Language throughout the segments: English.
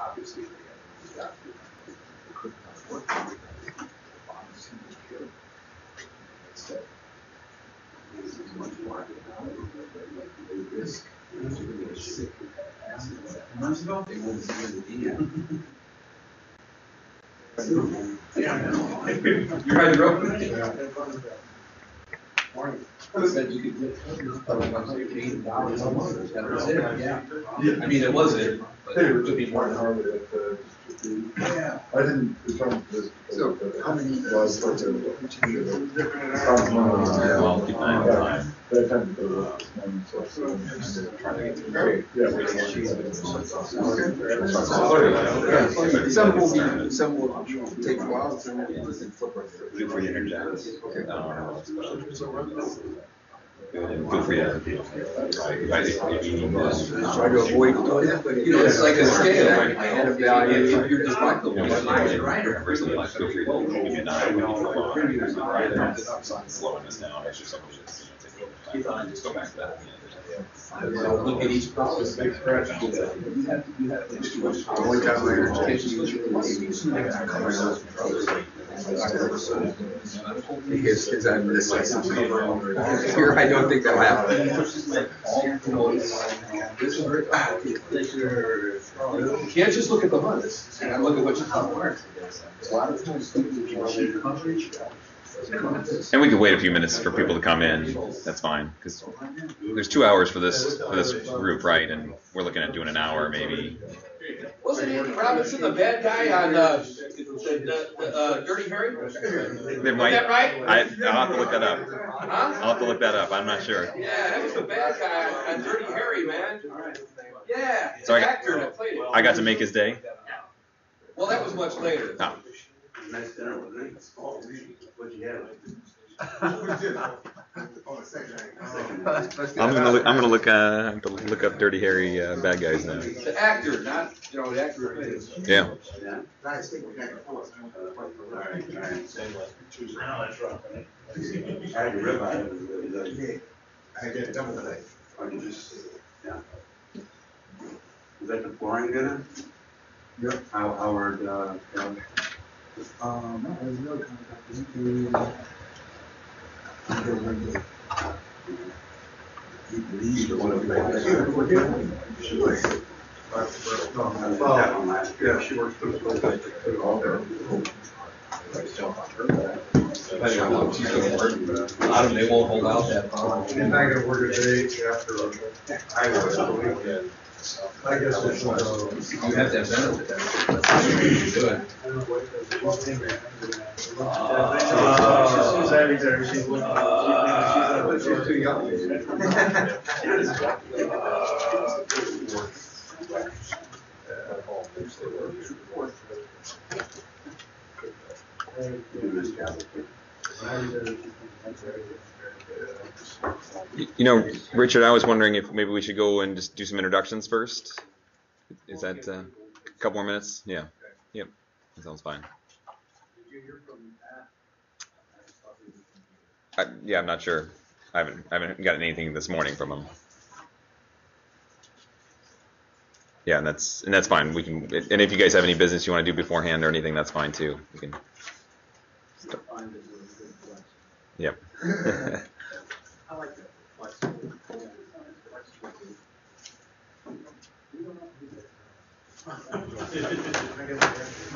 obviously they got couldn't work. Instead, this is much more they risk getting sick acid. Months ago, they won't see the Yeah, I know. You ride the road? Yeah. Morning. Said you could get $8 a month. That was it. Yeah. I mean, it was it, but it could be more than Harvard. Yeah. I didn't return this. So, how many was like Well, keep an eye on time. That time to go this morning, so. trying to get to the Yeah. Some will take a while, some will flip right through. Good for you, interject. Okay. Good for you. Try to avoid doing that, but you know, it's like a scale. I had a value, if you're just like the one, right? Slowing this down, make sure somebody just go back to that. Look at each process. One time I his here, I don't think that'll happen. You can't just look at the months. You gotta look at what you can learn. A lot of times coverage. And we could wait a few minutes for people to come in. That's fine, because there's 2 hours for this group, right? And we're looking at doing an hour, maybe. Wasn't Andy Robinson the bad guy on Dirty Harry? There might, that right? I'll have to look that up. Huh? I'll have to look that up. I'm not sure. Yeah, that was the bad guy on Dirty Harry, man. Yeah, So the actor that played it. I got to make his day. Well, that was much later. Oh. Nice dinner, wasn't it? What'd you have? I'm gonna look have to look up Dirty Harry bad guys now. The actor, not the actor who played it. Yeah. Yeah. Nice thing we got before. Alright. I had your ribeye. I get it done today. Or you just, yeah. Was that the flooring dinner? Yep. Howard, No, there's no contact. Yeah, she works for the A lot of them, they won't hold out that long. I'm not gonna work a day after I was the weekend. I guess it's You have to have benefit. That's good. She's too young. You know, Richard, I was wondering if maybe we should go and just do some introductions first. Is that a couple more minutes? Yeah. Yep. That sounds fine. Yeah, I'm not sure. I haven't gotten anything this morning from him. Yeah, and that's fine. We can, and if you guys have any business you want to do beforehand or anything, that's fine too. We can. Yep. I like that.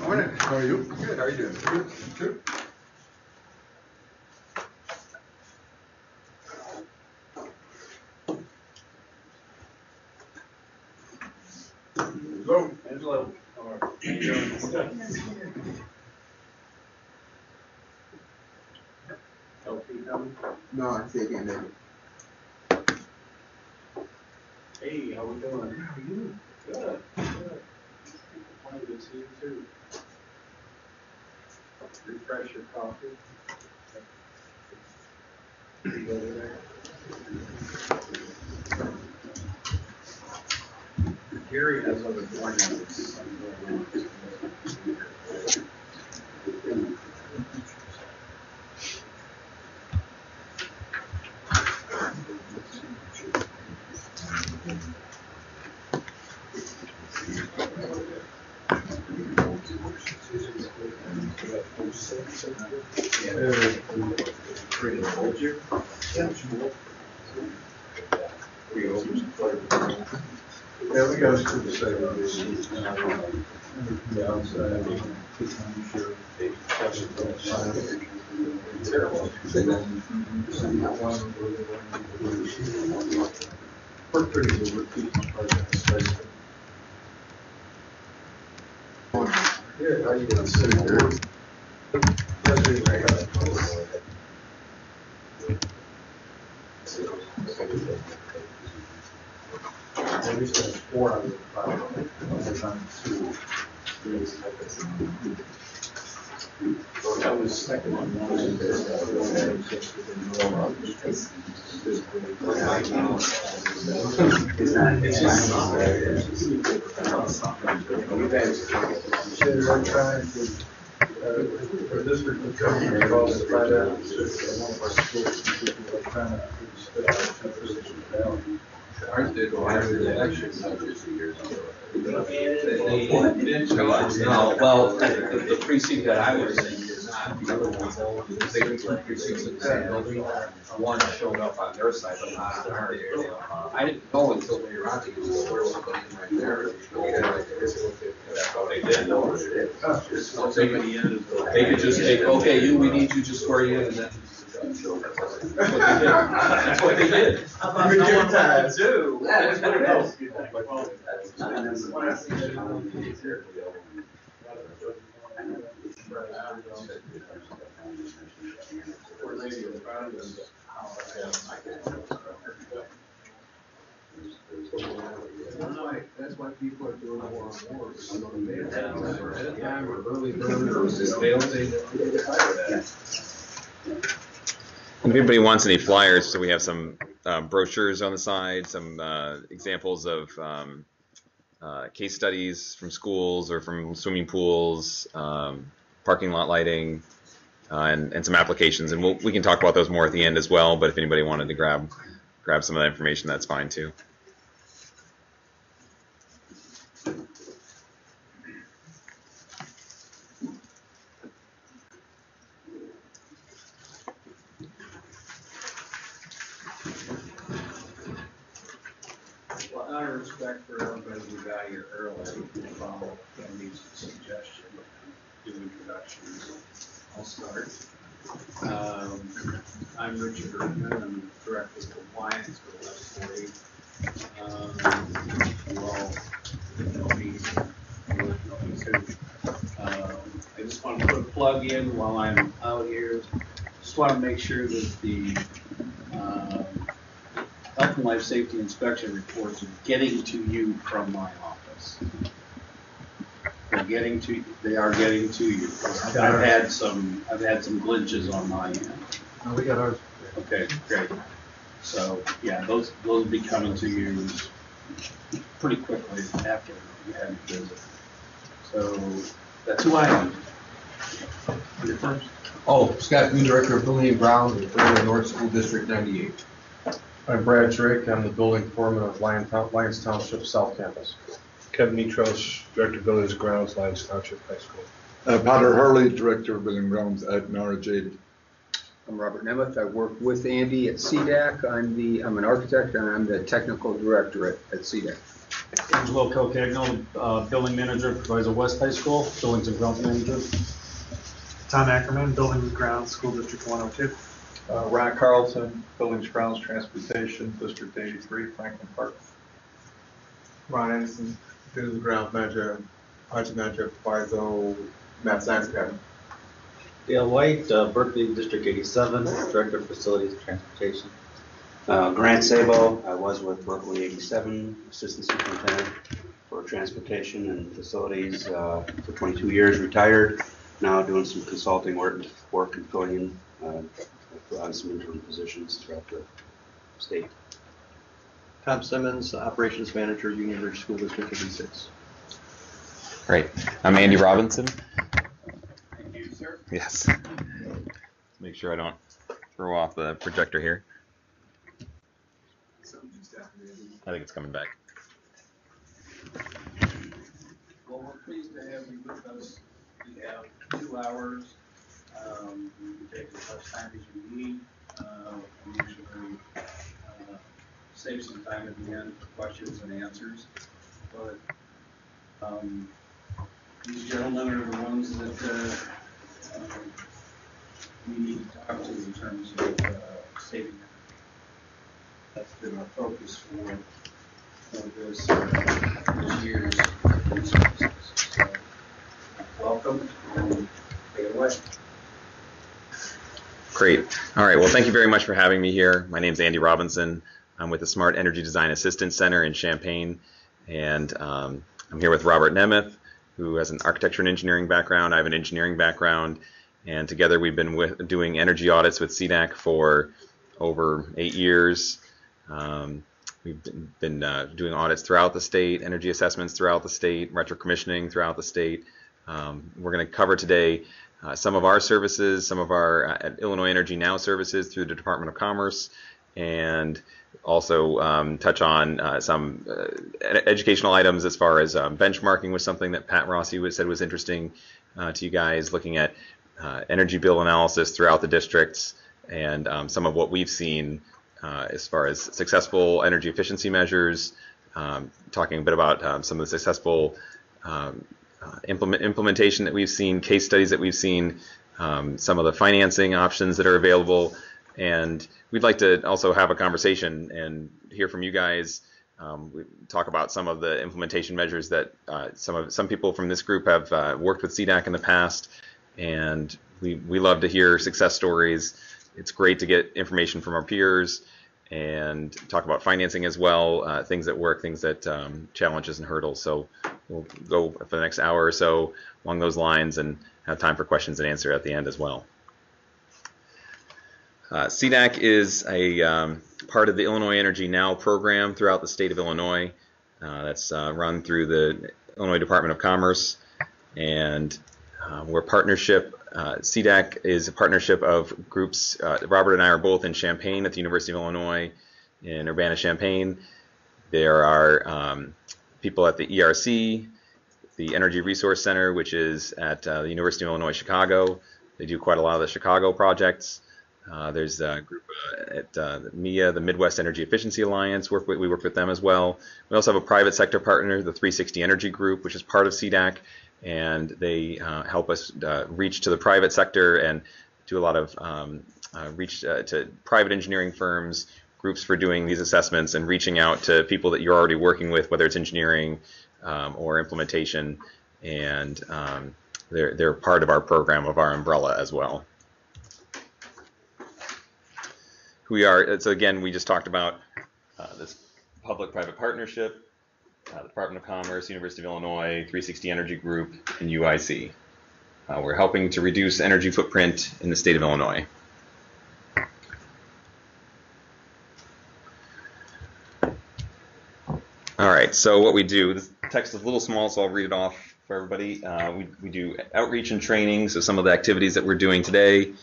Morning. How are you? Good. How are you doing? Good. Good. Hello. Angelo. No, I'm taking it. Hey, how we doing? How are you? Good. Good. Wanted to see you too. Refresh your coffee. Gary has other plans. Yeah, we got us to the same. We're pretty good with keeping projects safe. Yeah, how you gonna sit here? Maybe it's 4 out of 5. That was second on one. Our district would come here and call us to find out if one of our schools are trying to Ours did go after the election this years ago. No, well, the precinct that I was in is not. The other ones, they were 2 precincts in the same building. One showed up on their side, but not on ours. I didn't know until later on because there was somebody right there. That's how they did. They could just take, okay, we need you to swear you in, and then. That's what they did. Good time too. That's what it is. That's why people are doing more and more. At a time or early bird or fail thing. And if anybody wants any flyers, so we have some brochures on the side, some examples of case studies from schools or from swimming pools, parking lot lighting, and some applications. And we can talk about those more at the end as well. But if anybody wanted to grab some of that information, that's fine too. Well, out of respect for everybody who got here early, we'll follow Andy's suggestion, do introductions. I'll start. I'm Richard Bergman. I'm Director of Compliance for West40. You all know me too. I just want to put a plug in while I'm out here. Just want to make sure that the Health and Life Safety Inspection reports are getting to you from my office. They are getting to you. I've had some glitches on my end. No, we got ours. Okay, great. So yeah, those will be coming to you pretty quickly after you had a visit. So that's who I am. You're first. Oh, Scott, new Director of Building and Grounds with Florida North School District 98. I'm Brad Drake. I'm the building foreman of Lyons Township South Campus. Kevin Mitros, Director of Buildings Grounds, Lyons Township High School. Potter Hurley, Director of Building Grounds at Nara Jade. I'm Robert Nemeth. I work with Andy at CDAC. I'm an architect and I'm the technical director at CDAC. Angelo Calcagno, building manager at Proviso West High School, buildings and grounds manager. Tom Ackerman, buildings and grounds, school district 102. Ron Carlson, buildings, grounds, transportation, district 83, Franklin Park. Ron Anderson, buildings and grounds manager, project manager at Proviso Math Science Academy. Dale White, Berkeley District 87, Director of Facilities and Transportation. Grant Sabo, I was with Berkeley 87, Assistant Superintendent for Transportation and Facilities for 22 years, retired. Now doing some consulting work and filling in on some interim positions throughout the state. Tom Simmons, Operations Manager, Union Ridge School District 86. Great. I'm Andy Robinson. Thank you, sir. Yes. Make sure I don't throw off the projector here. I think it's coming back. Well, we're pleased to have you with us. We have 2 hours You can take as much time as you need. We usually save some time at the end for questions and answers. But these gentlemen are the ones that we need to talk to in terms of saving. That's been our focus for this year's resources. So, welcome and take it away. Great. All right. Well, thank you very much for having me here. My name is Andy Robinson. I'm with the Smart Energy Design Assistance Center in Champaign, and I'm here with Robert Nemeth, who has an architecture and engineering background. I have an engineering background, and together we've been doing energy audits with CDAC for over 8 years. We've been doing audits throughout the state, energy assessments throughout the state, retro-commissioning throughout the state. We're going to cover today some of our services, some of our Illinois Energy Now services through the Department of Commerce, and also touch on some educational items as far as benchmarking was something that Pat Rossi said was interesting to you guys, looking at energy bill analysis throughout the districts, and some of what we've seen as far as successful energy efficiency measures, talking a bit about some of the successful implementation that we've seen, case studies that we've seen, some of the financing options that are available, and we'd like to also have a conversation and hear from you guys. We talk about some of the implementation measures that some people from this group have worked with CDAC in the past, and we love to hear success stories. It's great to get information from our peers and talk about financing as well, things that work, things that challenges and hurdles. So we'll go for the next hour or so along those lines and have time for questions and answer at the end as well. CDAC is a part of the Illinois Energy Now program throughout the state of Illinois. That's run through the Illinois Department of Commerce, and we're partnership. CDAC is a partnership of groups. Robert and I are both in Champaign at the University of Illinois in Urbana-Champaign. There are people at the ERC, the Energy Resource Center, which is at the University of Illinois Chicago. They do quite a lot of the Chicago projects. There's a group at MIA, the Midwest Energy Efficiency Alliance. We work with them as well. We also have a private sector partner, the 360 Energy Group, which is part of CDAC, and they help us reach to the private sector and do a lot of reach to private engineering firms, groups for doing these assessments, and reaching out to people that you're already working with, whether it's engineering or implementation, and they're part of our program, of our umbrella as well. Who we are, so again, we just talked about this public-private partnership, the Department of Commerce, University of Illinois, 360 Energy Group, and UIC. We're helping to reduce energy footprint in the state of Illinois. All right, so what we do, this text is a little small, so I'll read it off for everybody. We do outreach and training, so some of the activities that we're doing today.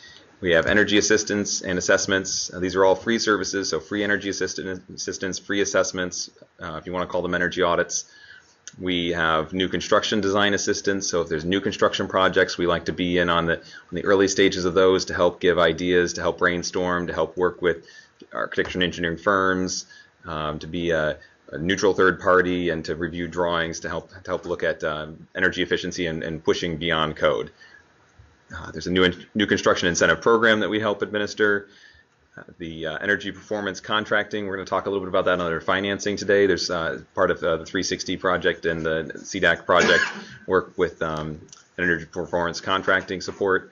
We have energy assistance and assessments. These are all free services, so free energy assistance, free assessments, if you want to call them energy audits. We have new construction design assistance, so if there's new construction projects, we like to be in on the early stages of those to help give ideas, to help brainstorm, to help work with architecture and engineering firms, to be a neutral third party, and to review drawings to help look at energy efficiency and pushing beyond code. There's a new construction incentive program that we help administer. The energy performance contracting, we're going to talk a little bit about that under financing today. There's part of the 360 project and the CDAC project work with energy performance contracting support.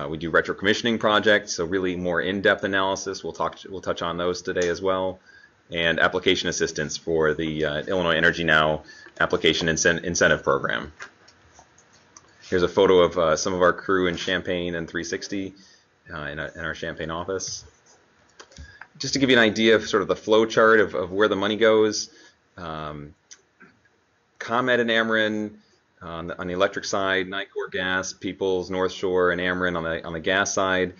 We do retro commissioning projects, so really more in-depth analysis. We'll touch on those today as well. And application assistance for the Illinois Energy Now application incentive program. Here's a photo of some of our crew in Champaign and 360 in our Champaign office. Just to give you an idea of sort of the flow chart of where the money goes, ComEd and Ameren on the electric side, Nicor Gas, Peoples, North Shore, and Ameren on the gas side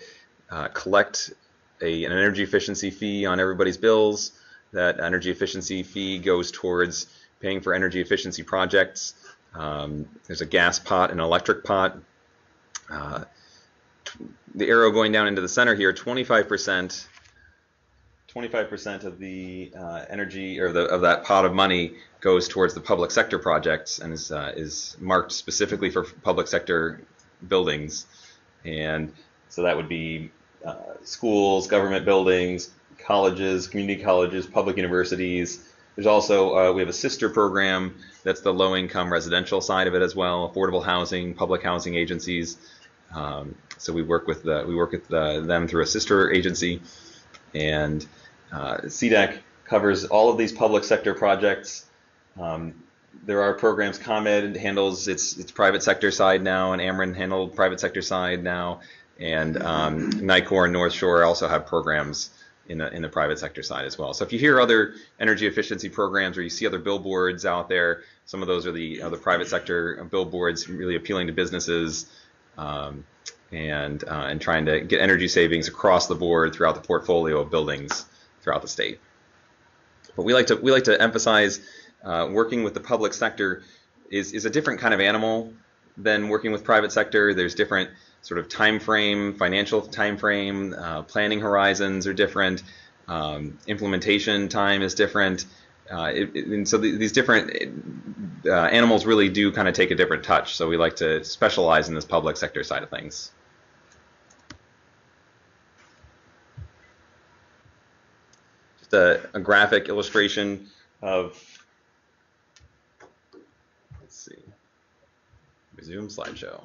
collect an energy efficiency fee on everybody's bills. That energy efficiency fee goes towards paying for energy efficiency projects. There's a gas pot and an electric pot. the arrow going down into the center here, 25% of the energy or of that pot of money goes towards the public sector projects and is marked specifically for public sector buildings. And so that would be schools, government buildings, colleges, community colleges, public universities. There's also, we have a sister program that's the low-income residential side of it as well, affordable housing, public housing agencies. So we work with them through a sister agency, and CDAC covers all of these public sector projects. There are programs. ComEd handles its private sector side now, and Ameren handled private sector side now, and NICOR and North Shore also have programs in the private sector side as well. So if you hear other energy efficiency programs or you see other billboards out there, some of those are the private sector billboards really appealing to businesses and trying to get energy savings across the board throughout the portfolio of buildings throughout the state. But we like to emphasize working with the public sector is a different kind of animal than working with private sector. There's different sort of time frame, financial time frame, planning horizons are different, implementation time is different, and so these different animals really do kind of take a different touch. So we like to specialize in this public sector side of things. Just a graphic illustration of, let's see, resume slideshow.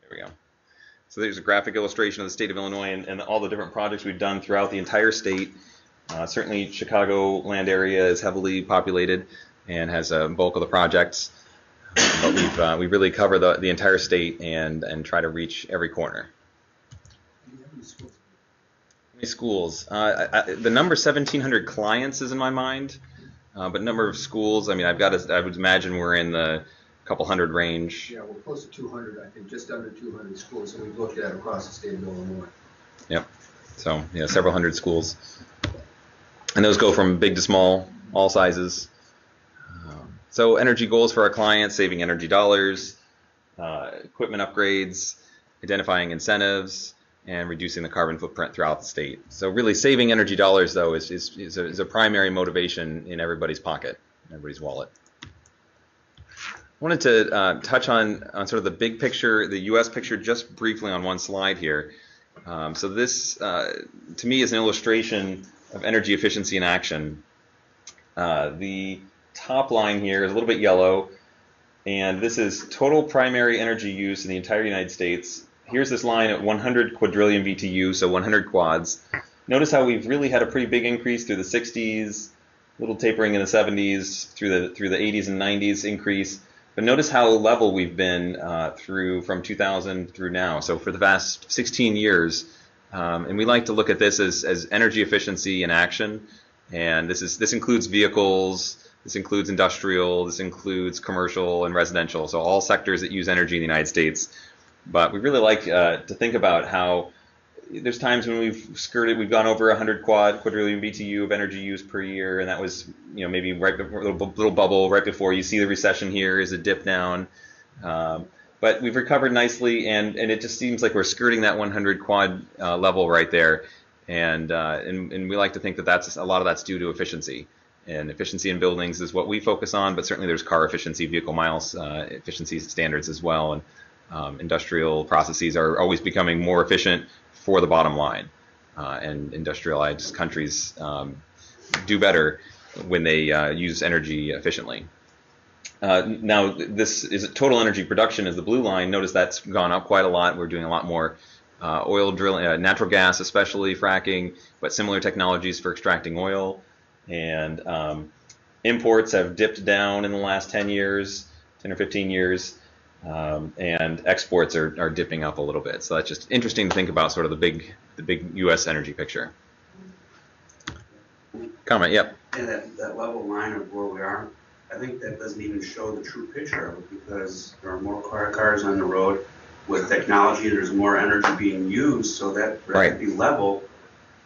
There we go. So there's a graphic illustration of the state of Illinois and all the different projects we've done throughout the entire state. Certainly Chicagoland area is heavily populated and has a bulk of the projects, but we really cover the entire state and try to reach every corner. How many schools? The number 1,700 clients is in my mind, but number of schools, I mean, I would imagine we're in the couple hundred range. Yeah, we're close to 200, I think, just under 200 schools that we've looked at across the state of Illinois. Yep. So, yeah, several hundred schools. And those go from big to small, all sizes. So energy goals for our clients, saving energy dollars, equipment upgrades, identifying incentives, and reducing the carbon footprint throughout the state. So really saving energy dollars, though, is a primary motivation in everybody's pocket, everybody's wallet. I wanted to touch on sort of the big picture, the U.S. picture, just briefly on one slide here. So this, to me, is an illustration of energy efficiency in action. The top line here is a little bit yellow, and this is total primary energy use in the entire United States. Here's this line at 100 quadrillion BTU, so 100 quads. Notice how we've really had a pretty big increase through the 60s, little tapering in the 70s, through the 80s and 90s increase. But notice how level we've been from 2000 through now. So for the past 16 years, and we like to look at this as energy efficiency in action. And this includes vehicles, this includes industrial, this includes commercial and residential. So all sectors that use energy in the United States. But we really like to think about how there's times when we've gone over 100 quadrillion BTU of energy use per year, and that was, maybe right before a little bubble right before you see the recession here is a dip down. But we've recovered nicely, and it just seems like we're skirting that 100 quad level right there, and we like to think that a lot of that's due to efficiency. And efficiency in buildings is what we focus on, but certainly there's car efficiency, vehicle miles efficiency standards as well, and industrial processes are always becoming more efficient for the bottom line, and industrialized countries do better when they use energy efficiently. Now, this is total energy production is the blue line. Notice that's gone up quite a lot. We're doing a lot more oil drilling, natural gas, especially fracking, but similar technologies for extracting oil. And imports have dipped down in the last 10 years, 10 or 15 years. And exports are dipping up a little bit. So that's just interesting to think about sort of the big U.S. energy picture. Comment, yep. And that level line of where we are, I think that doesn't even show the true picture of it, because there are more cars on the road with technology. There's more energy being used, so that relatively level.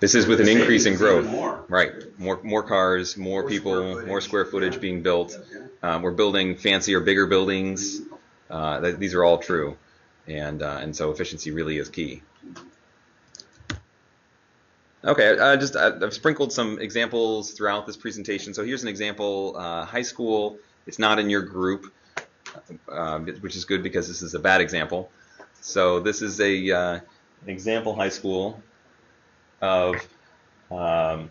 This is with an increase in growth. More. Right. More cars, more people, more square footage being built. We're building fancier, bigger buildings. These are all true. and so efficiency really is key. Okay, I've sprinkled some examples throughout this presentation. So here's an example, high school. It's not in your group, which is good because this is a bad example. So this is an example high school of, so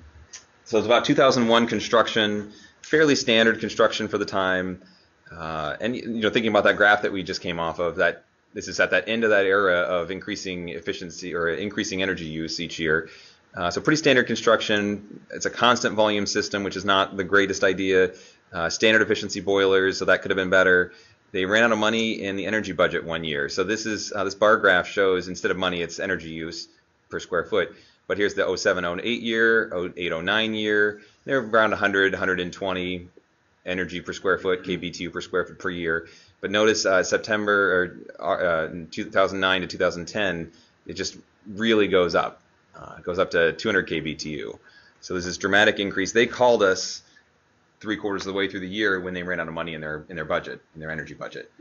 it's about 2001 construction, fairly standard construction for the time. And thinking about that graph that we just came off of, that this is at that end of that era of increasing efficiency or increasing energy use each year. So pretty standard construction. It's a constant volume system, which is not the greatest idea. Standard efficiency boilers, so that could have been better. They ran out of money in the energy budget one year. So this is this bar graph shows instead of money, it's energy use per square foot. But here's the 07-08 year, 08-09 year. They're around 100, 120 energy per square foot, kBTU per square foot per year. But notice September or 2009 to 2010, it just really goes up. It goes up to 200 kBTU. So there's this dramatic increase. They called us 3/4 of the way through the year when they ran out of money in their budget, in their energy budget.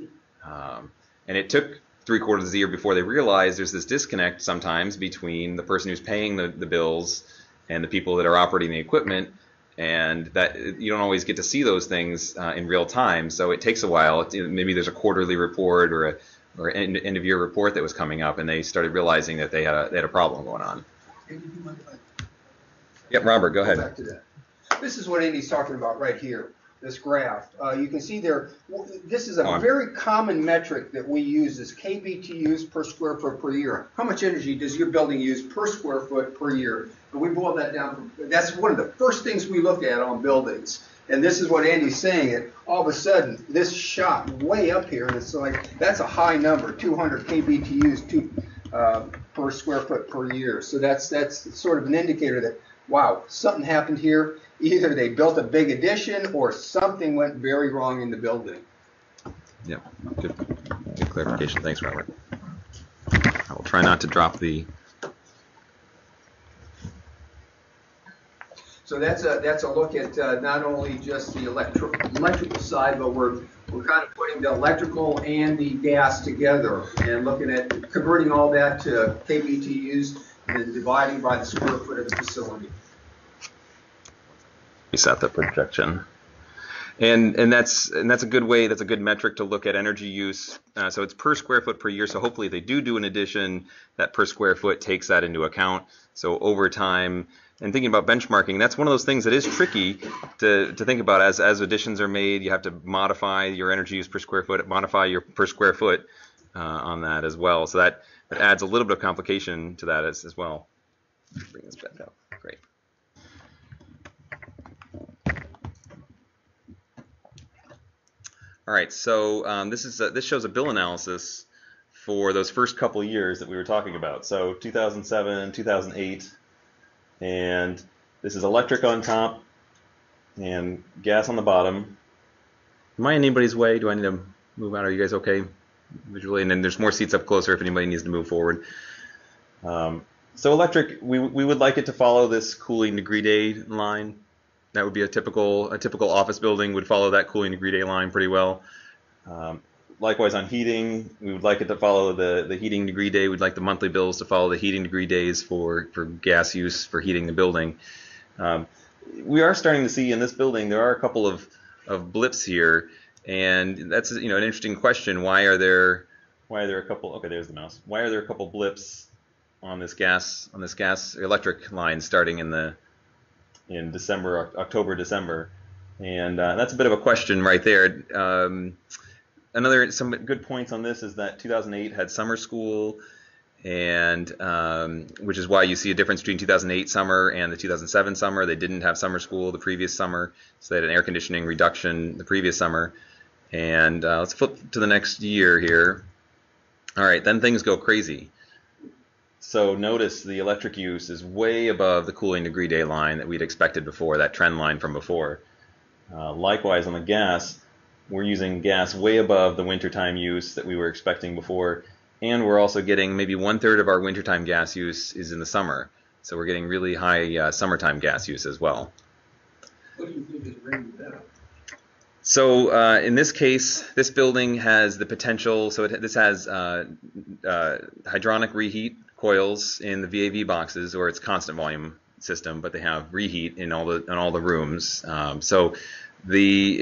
And it took 3/4 of the year before they realized there's this disconnect sometimes between the person who's paying the bills and the people that are operating the equipment, and that you don't always get to see those things in real time. So it takes a while. Maybe there's a quarterly report or end of year report that was coming up, and they started realizing that they had a problem going on. Yep, Robert, go ahead. Back to that. This is what Andy's talking about right here, this graph. You can see there, this is a very common metric that we use is kBTUs per square foot per year. How much energy does your building use per square foot per year? And we boil that down. That's one of the first things we look at on buildings. And this is what Andy's saying, that all of a sudden this shot way up here, and it's like, that's a high number, 200 kBTUs per square foot per year. So that's sort of an indicator that, wow, something happened here. Either they built a big addition or something went very wrong in the building. Yeah, good clarification. Thanks, Robert. I will try not to drop the... So that's a look at not only just the electrical side, but we're kind of putting the electrical and the gas together and looking at converting all that to kBTUs and then dividing by the square foot of the facility. Reset the projection, and that's a good way. That's a good metric to look at energy use. So it's per square foot per year. So hopefully, if they do an addition, that per square foot takes that into account. So over time, and thinking about benchmarking, that's one of those things that is tricky to think about. As additions are made, you have to modify your energy use per square foot, modify your per square foot on that as well. So that adds a little bit of complication to that as well. Bring this back up. Great. All right, so this shows a bill analysis for those first couple of years that we were talking about. So 2007, 2008, and this is electric on top and gas on the bottom. Am I in anybody's way? Do I need to move out? Are you guys okay visually? And then there's more seats up closer if anybody needs to move forward. So electric, we would like it to follow this cooling degree day line. That would be a typical office building would follow that cooling degree day line pretty well. Likewise on heating, we would like it to follow the heating degree day. We'd like the monthly bills to follow the heating degree days for gas use for heating the building. We are starting to see in this building there are a couple of blips here, and that's an interesting question. Why are there a couple? Okay, there's the mouse. Why are there a couple blips on this gas electric line starting in December, October, December, and that's a bit of a question right there. Some good points on this is that 2008 had summer school, and which is why you see a difference between 2008 summer and the 2007 summer. They didn't have summer school the previous summer, so they had an air conditioning reduction the previous summer. And let's flip to the next year here. All right, then things go crazy. So notice the electric use is way above the cooling degree day line that we'd expected before, that trend line from before. Likewise on the gas, we're using gas way above the wintertime use that we were expecting before, and we're also getting maybe 1/3 of our wintertime gas use is in the summer. So we're getting really high summertime gas use as well. What do you think is bringing that up? So in this case, this building has the potential. So this has hydronic reheat coils in the VAV boxes, or it's constant volume system, but they have reheat in all the rooms. In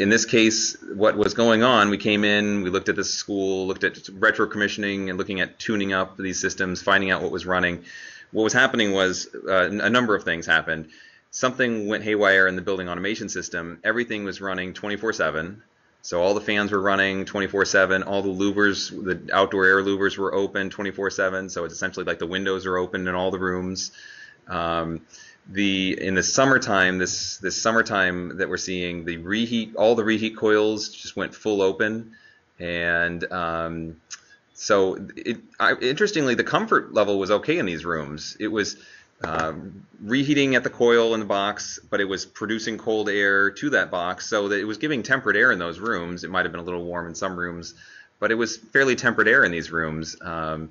this case, what was going on? We came in, we looked at the school, looked at retro commissioning, and looking at tuning up these systems, finding out what was running. What was happening was a number of things happened. Something went haywire in the building automation system. Everything was running 24/7. So all the fans were running 24/7. All the louvers, the outdoor air louvers, were open 24/7. So it's essentially like the windows are open in all the rooms. In the summertime, this summertime that we're seeing, the reheat, all the reheat coils just went full open, and interestingly, the comfort level was okay in these rooms. It was reheating at the coil in the box, but it was producing cold air to that box, so that it was giving temperate air in those rooms. It might have been a little warm in some rooms, but it was fairly temperate air in these rooms. But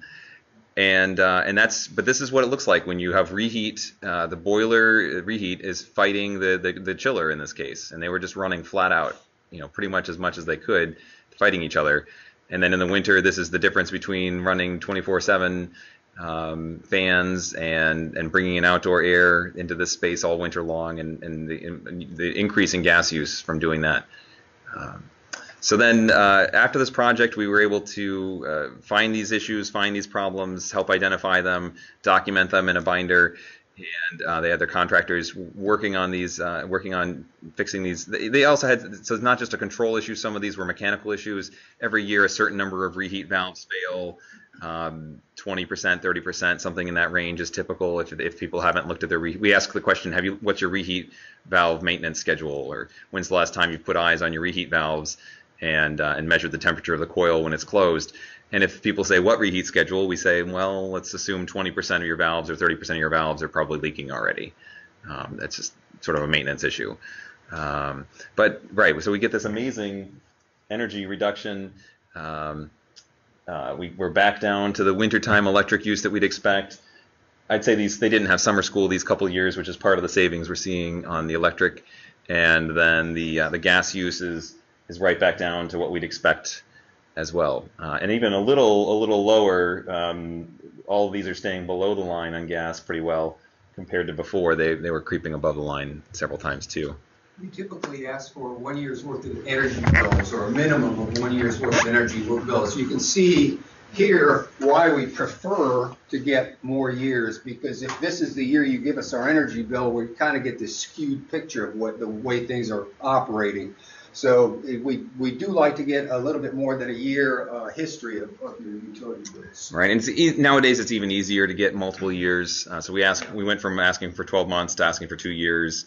this is what it looks like when you have reheat. The boiler reheat is fighting the chiller in this case, and they were just running flat out, pretty much as they could, fighting each other. And then in the winter, this is the difference between running 24/7 fans and bringing in outdoor air into this space all winter long, and the increase in gas use from doing that. So then after this project, we were able to find these issues, find these problems, help identify them, document them in a binder, and they had their contractors working on these, working on fixing these. They also had, so it's not just a control issue, some of these were mechanical issues. Every year a certain number of reheat valves fail. 20%, 30%, something in that range is typical if people haven't looked at their we ask the question, what's your reheat valve maintenance schedule, or when's the last time you put eyes on your reheat valves and measured the temperature of the coil when it's closed? And if people say, what reheat schedule, we say, well, let's assume 20% of your valves or 30% of your valves are probably leaking already. That's just sort of a maintenance issue. But right, so we get this amazing energy reduction. We're back down to the wintertime electric use that we'd expect. I'd say they didn't have summer school these couple of years, which is part of the savings we're seeing on the electric, and then the gas use is right back down to what we'd expect as well, and even a little lower. All of these are staying below the line on gas pretty well compared to before. They were creeping above the line several times too. We typically ask for 1 year's worth of energy bills, or a minimum of 1 year's worth of energy bills. You can see here why we prefer to get more years, because if this is the year you give us our energy bill, we kind of get this skewed picture of the way things are operating. So we do like to get a little bit more than a year history of your utility bills. Right, and nowadays it's even easier to get multiple years. So we went from asking for 12 months to asking for 2 years.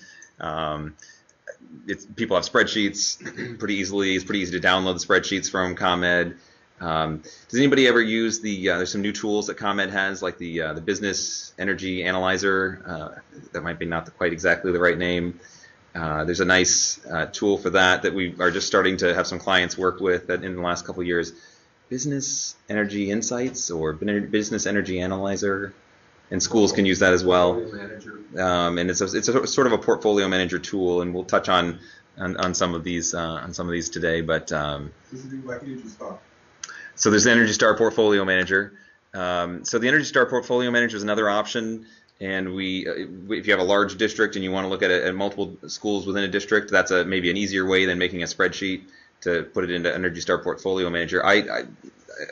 People have spreadsheets pretty easily. It's pretty easy to download the spreadsheets from ComEd. Does anybody ever use there's some new tools that ComEd has, like the Business Energy Analyzer. That might be not quite exactly the right name. There's a nice tool for that we are just starting to have some clients work with in the last couple of years. Business Energy Insights, or Business Energy Analyzer. And schools can use that as well. And it's a sort of a portfolio manager tool, and we'll touch on some of these today. But so there's the Energy Star Portfolio Manager. So the Energy Star Portfolio Manager is another option. And if you have a large district and you want to look at multiple schools within a district, that's maybe an easier way than making a spreadsheet to put it into Energy Star Portfolio Manager. Do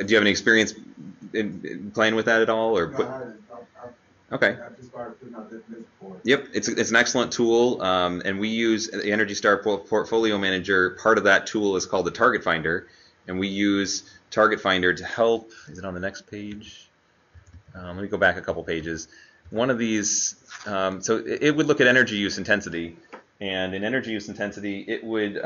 you have any experience in playing with that at all, or? Okay. Yep, it's an excellent tool, and we use the Energy Star Portfolio Manager. Part of that tool is called the Target Finder, and we use Target Finder to help. Is it on the next page? Let me go back a couple pages. One of these, so it would look at energy use intensity, and in energy use intensity, it would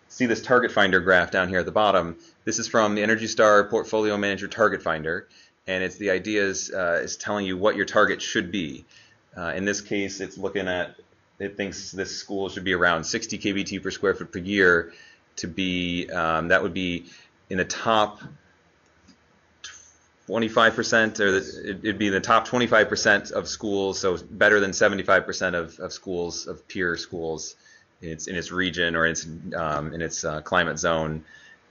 see this Target Finder graph down here at the bottom. This is from the Energy Star Portfolio Manager Target Finder. And it's the idea is telling you what your target should be. In this case, it thinks this school should be around 60 kVT per square foot per year to be, that would be in the top 25%, or it'd be in the top 25% of schools, so better than 75% of schools, of peer schools in its region or in its climate zone.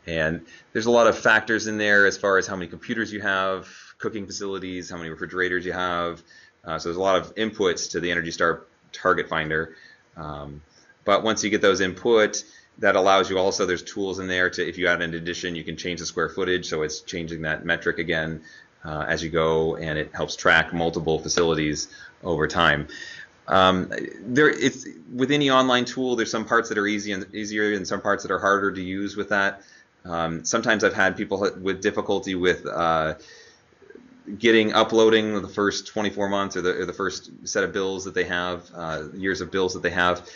And there's a lot of factors in there as far as how many computers you have, cooking facilities, how many refrigerators you have. So there's a lot of inputs to the Energy Star target finder. But once you get those input, that allows you also, there's tools in there to, if you add an addition, you can change the square footage. So it's changing that metric again as you go, and it helps track multiple facilities over time. It's with any online tool, there's some parts that are easier and some parts that are harder to use with that. Sometimes I've had people with difficulty with uploading the first 24 months or the first set of bills that they have, years of bills that they have.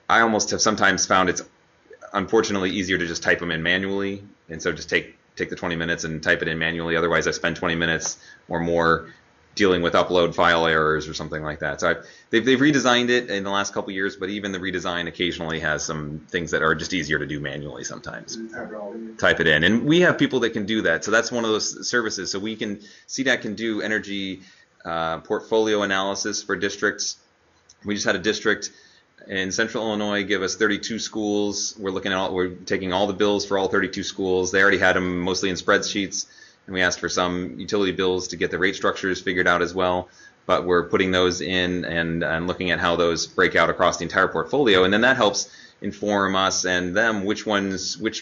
I almost have sometimes found it's unfortunately easier to just type them in manually, and so just take the 20 minutes and type it in manually. Otherwise, I spend 20 minutes or more dealing with upload file errors or something like that. So they've redesigned it in the last couple of years, but even the redesign occasionally has some things that are just easier to do manually sometimes. Type it in. And we have people that can do that. So that's one of those services. So CDAC can do energy portfolio analysis for districts. We just had a district in Central Illinois give us 32 schools. We're taking all the bills for all 32 schools. They already had them mostly in spreadsheets, and we asked for some utility bills to get the rate structures figured out as well. But we're putting those in and looking at how those break out across the entire portfolio, and then that helps inform us and them which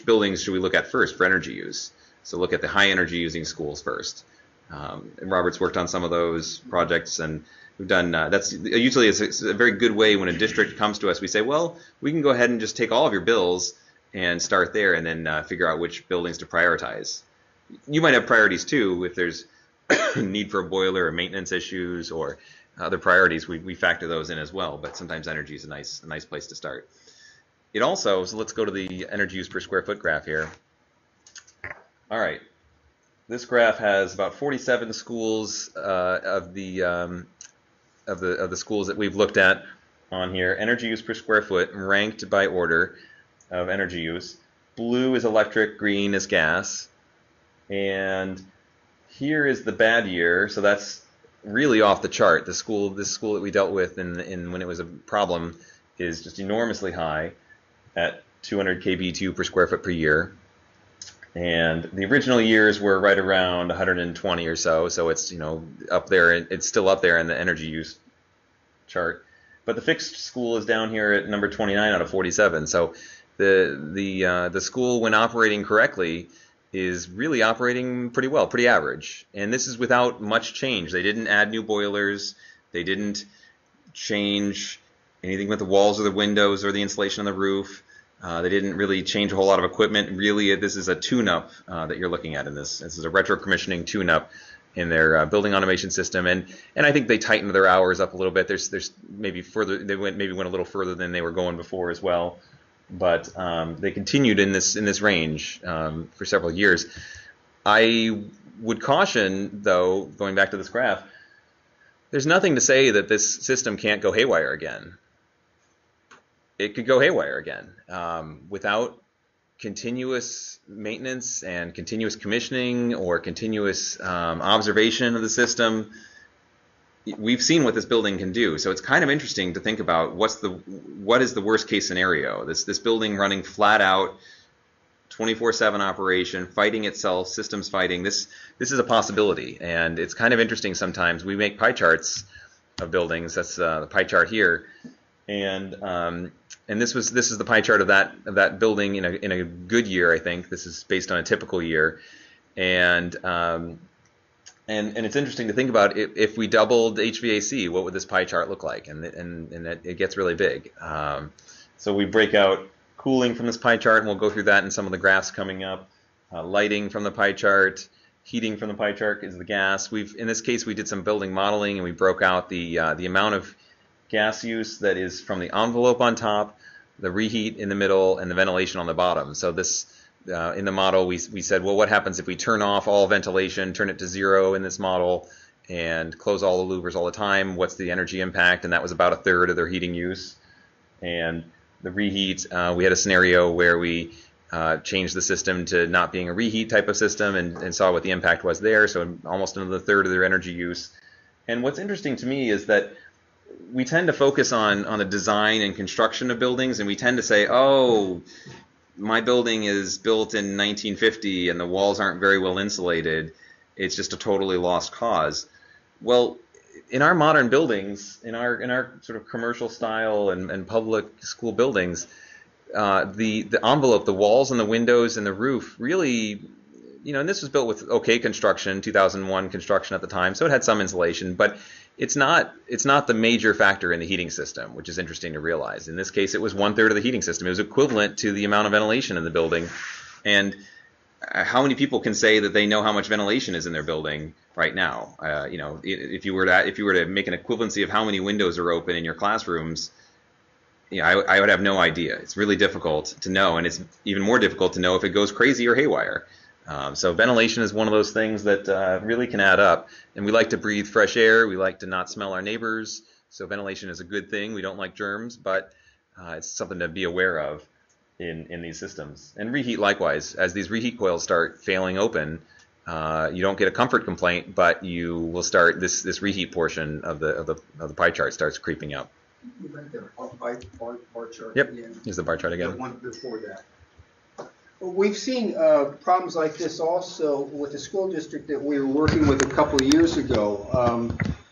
buildings should we look at first for energy use. So look at the high energy using schools first. And Robert's worked on some of those projects, and we've done that's usually it's a very good way when a district comes to us. We say, well, we can go ahead and just take all of your bills and start there, and then figure out which buildings to prioritize. You might have priorities too if there's need for a boiler or maintenance issues or other priorities. We factor those in as well. But sometimes energy is a nice place to start. It also, so let's go to the energy use per square foot graph here. All right, this graph has about 47 schools of the schools that we've looked at on here. Energy use per square foot ranked by order of energy use. Blue is electric, green is gas, and here is the bad year. So that's really off the chart. This school that we dealt with in when it was a problem is just enormously high at 200 kBtu per square foot per year. And the original years were right around 120 or so. So it's up there. It's still up there in the energy use chart. But the fixed school is down here at number 29 out of 47. So the school, when operating correctly, is really operating pretty well, pretty average. And this is without much change. They didn't add new boilers. They didn't change anything with the walls or the windows or the insulation on the roof. They didn't really change a whole lot of equipment. Really, this is a tune-up that you're looking at in this. This is a retro-commissioning tune-up in their building automation system, and I think they tightened their hours up a little bit. There's maybe further. They went a little further than they were going before as well, but they continued in this range for several years. I would caution, though, going back to this graph, there's nothing to say that this system can't go haywire again. It could go haywire again without continuous maintenance and continuous commissioning or continuous observation of the system. We've seen what this building can do, so it's kind of interesting to think about what is the worst case scenario. This building running flat out, 24/7 operation, fighting itself, systems fighting. This is a possibility, and it's kind of interesting. Sometimes we make pie charts of buildings. That's the pie chart here, and this is the pie chart of that building in a good year. I think this is based on a typical year, and it's interesting to think about if we doubled HVAC, what would this pie chart look like? And it gets really big. So we break out cooling from this pie chart, and we'll go through that in some of the graphs coming up. Lighting from the pie chart, heating from the pie chart is the gas. In this case, we did some building modeling, and we broke out the amount of gas use that is from the envelope on top, the reheat in the middle, and the ventilation on the bottom. So this, in the model, we said, well, what happens if we turn off all ventilation, turn it to 0 in this model, and close all the louvers all the time? What's the energy impact? And that was about 1/3 of their heating use. And the reheat, we had a scenario where we changed the system to not being a reheat type of system and saw what the impact was there. So almost another 1/3 of their energy use. And what's interesting to me is that we tend to focus on the design and construction of buildings, and we tend to say, oh, my building is built in 1950 and the walls aren't very well insulated. It's just a totally lost cause. Well, in our modern buildings, in our sort of commercial style and public school buildings, the envelope, the walls and the windows and the roof really, and this was built with okay construction, 2001 construction at the time, so it had some insulation, but it's not the major factor in the heating system, which is interesting to realize. In this case, it was 1/3 of the heating system. It was equivalent to the amount of ventilation in the building. And how many people can say that they know how much ventilation is in their building right now? If you were to make an equivalency of how many windows are open in your classrooms, I would have no idea. It's really difficult to know, and it's even more difficult to know if it goes crazy or haywire. So ventilation is one of those things that really can add up. And we like to breathe fresh air. We like to not smell our neighbors. So ventilation is a good thing. We don't like germs, but it's something to be aware of in these systems. And reheat likewise. As these reheat coils start failing open, you don't get a comfort complaint, but you will start this reheat portion of the pie chart starts creeping up. Right there, bar chart. Yep. Again. Here's the bar chart again. The one before that. We've seen problems like this also with the school district that we were working with a couple of years ago.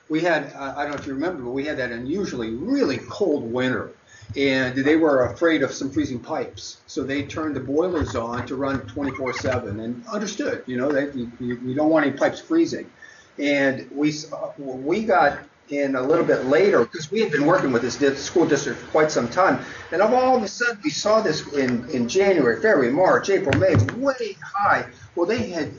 We had, I don't know if you remember, but we had that unusually really cold winter. And they were afraid of some freezing pipes. So they turned the boilers on to run 24/7 and understood, you don't want any pipes freezing. And we got in a little bit later, because we had been working with this school district for quite some time, and all of a sudden we saw this in January, February, March, April, May, way high. Well, they had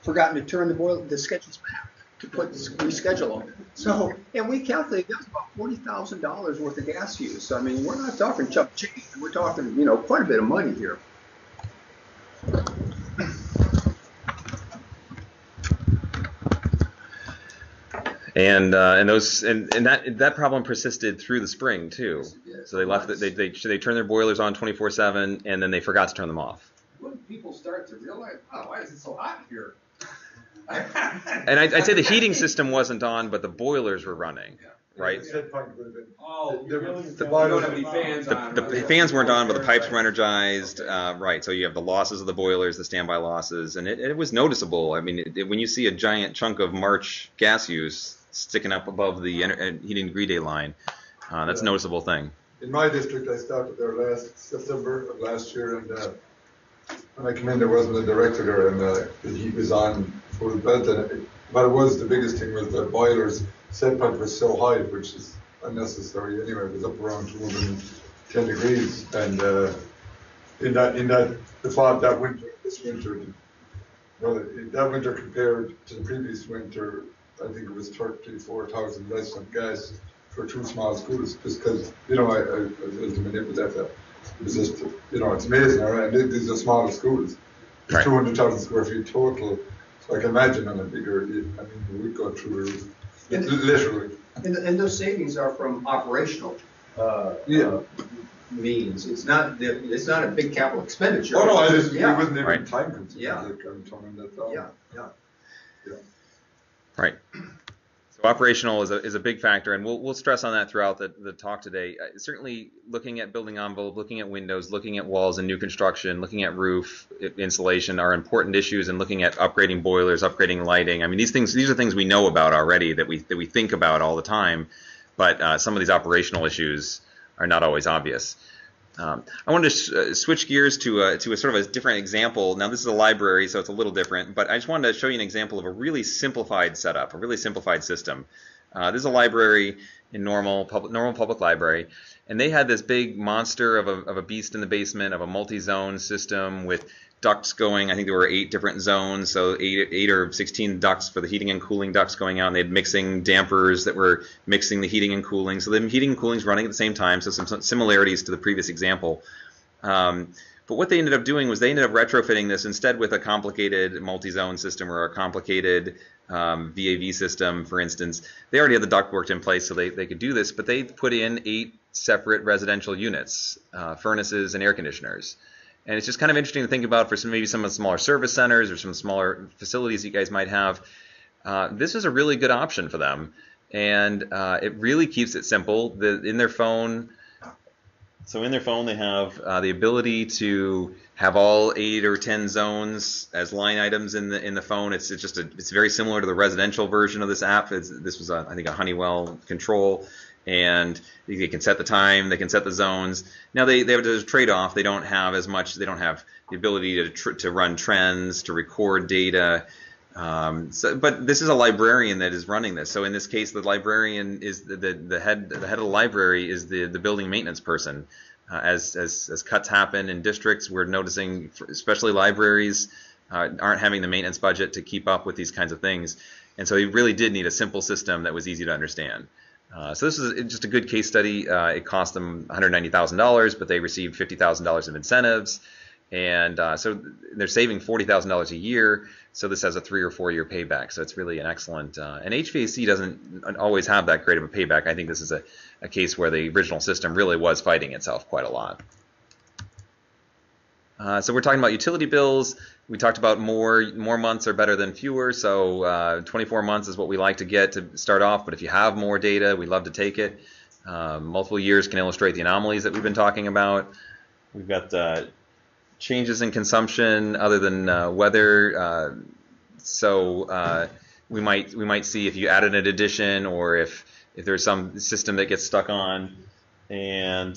forgotten to turn the schedules back to reschedule them. So, and we calculated that was about $40,000 worth of gas use. I mean, we're not talking chump change. We're talking, quite a bit of money here. And that problem persisted through the spring too. So they left they turned their boilers on 24/7 and then they forgot to turn them off. When people start to realize, why is it so hot here? And I'd say the heating system wasn't on, but the boilers were running, right? Oh, you The don't have any fans on. The fans weren't on, but the pipes were energized, right? So you have the losses of the boilers, the standby losses, and it was noticeable. I mean, when you see a giant chunk of March gas use sticking up above the heating degree day line, that's a noticeable thing. In my district, I started there last September of last year, and when I came in, there wasn't a director there, and the heat was on full belt. And the biggest thing was the boilers set point was so high, which is unnecessary anyway. It was up around 210 degrees, and this winter, that winter compared to the previous winter, I think it was 34,000 less on gas for two small schools, just because, I was to manipulate that. It was just, it's amazing, all right? And these are smaller schools. Right. 200,000 square feet total. So I can imagine on a bigger, we'd go through the roof, literally. And those savings are from operational means. It's not a big capital expenditure. Oh, no, it wasn't even time consuming. Yeah. Right. So operational is a big factor, and we'll stress on that throughout the talk today. Certainly looking at building envelope, looking at windows, looking at walls and new construction, looking at roof insulation are important issues, and looking at upgrading boilers, upgrading lighting. I mean, these are things we know about already that we think about all the time, but some of these operational issues are not always obvious. I wanted to switch gears to a sort of a different example. Now, this is a library, so it's a little different, but I just wanted to show you an example of a really simplified setup, a really simplified system. This is a library in normal public library, and they had this big monster of a beast in the basement, of a multi-zone system with ducts going. I think there were 8 different zones, so 8 or 16 ducts for the heating and cooling ducts going out, and they had mixing dampers that were mixing the heating and cooling. So the heating and cooling is running at the same time, so some similarities to the previous example. But what they ended up doing was they ended up retrofitting this instead with a complicated multi-zone system or a complicated VAV system, for instance. They already had the ductwork in place, so they could do this, but they put in 8 separate residential units, furnaces and air conditioners. And it's just kind of interesting to think about for maybe some of the smaller service centers or some smaller facilities you guys might have. This is a really good option for them. and it really keeps it simple. In their phone, they have the ability to have all 8 or 10 zones as line items in the phone. It's very similar to the residential version of this app. This was I think a Honeywell control, and they can set the time, they can set the zones. Now they have a trade-off. They don't have as much. They don't have the ability to run trends, to record data. But this is a librarian that is running this. So in this case, the librarian is the head of the library is the building maintenance person. As cuts happen in districts, we're noticing, especially libraries, aren't having the maintenance budget to keep up with these kinds of things. And so he really did need a simple system that was easy to understand. So this is just a good case study. It cost them $190,000, but they received $50,000 of incentives. And so they're saving $40,000 a year. So this has a 3 or 4 year payback. So it's really an excellent. And HVAC doesn't always have that great of a payback. I think this is a case where the original system really was fighting itself quite a lot. So we're talking about utility bills. We talked about more months are better than fewer. So 24 months is what we like to get to start off. But if you have more data, we love to take it. Multiple years can illustrate the anomalies that we've been talking about. We've got changes in consumption other than weather. So we might see if you added an addition or if there's some system that gets stuck on. And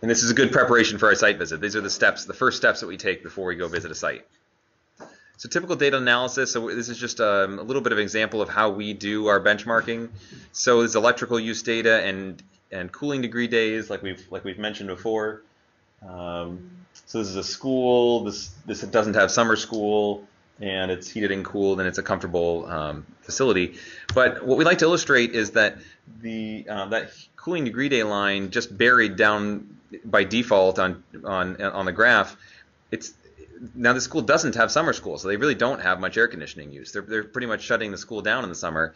this is a good preparation for our site visit. These are the first steps that we take before we go visit a site. So typical data analysis. So this is just a little bit of an example of how we do our benchmarking. So there's electrical use data and cooling degree days, like we've mentioned before. So this is a school. This doesn't have summer school, and it's heated and cooled, and it's a comfortable facility. But what we like to illustrate is that that cooling degree day line just buried down by default on the graph. Now the school doesn't have summer school, so they really don't have much air conditioning use. They're pretty much shutting the school down in the summer,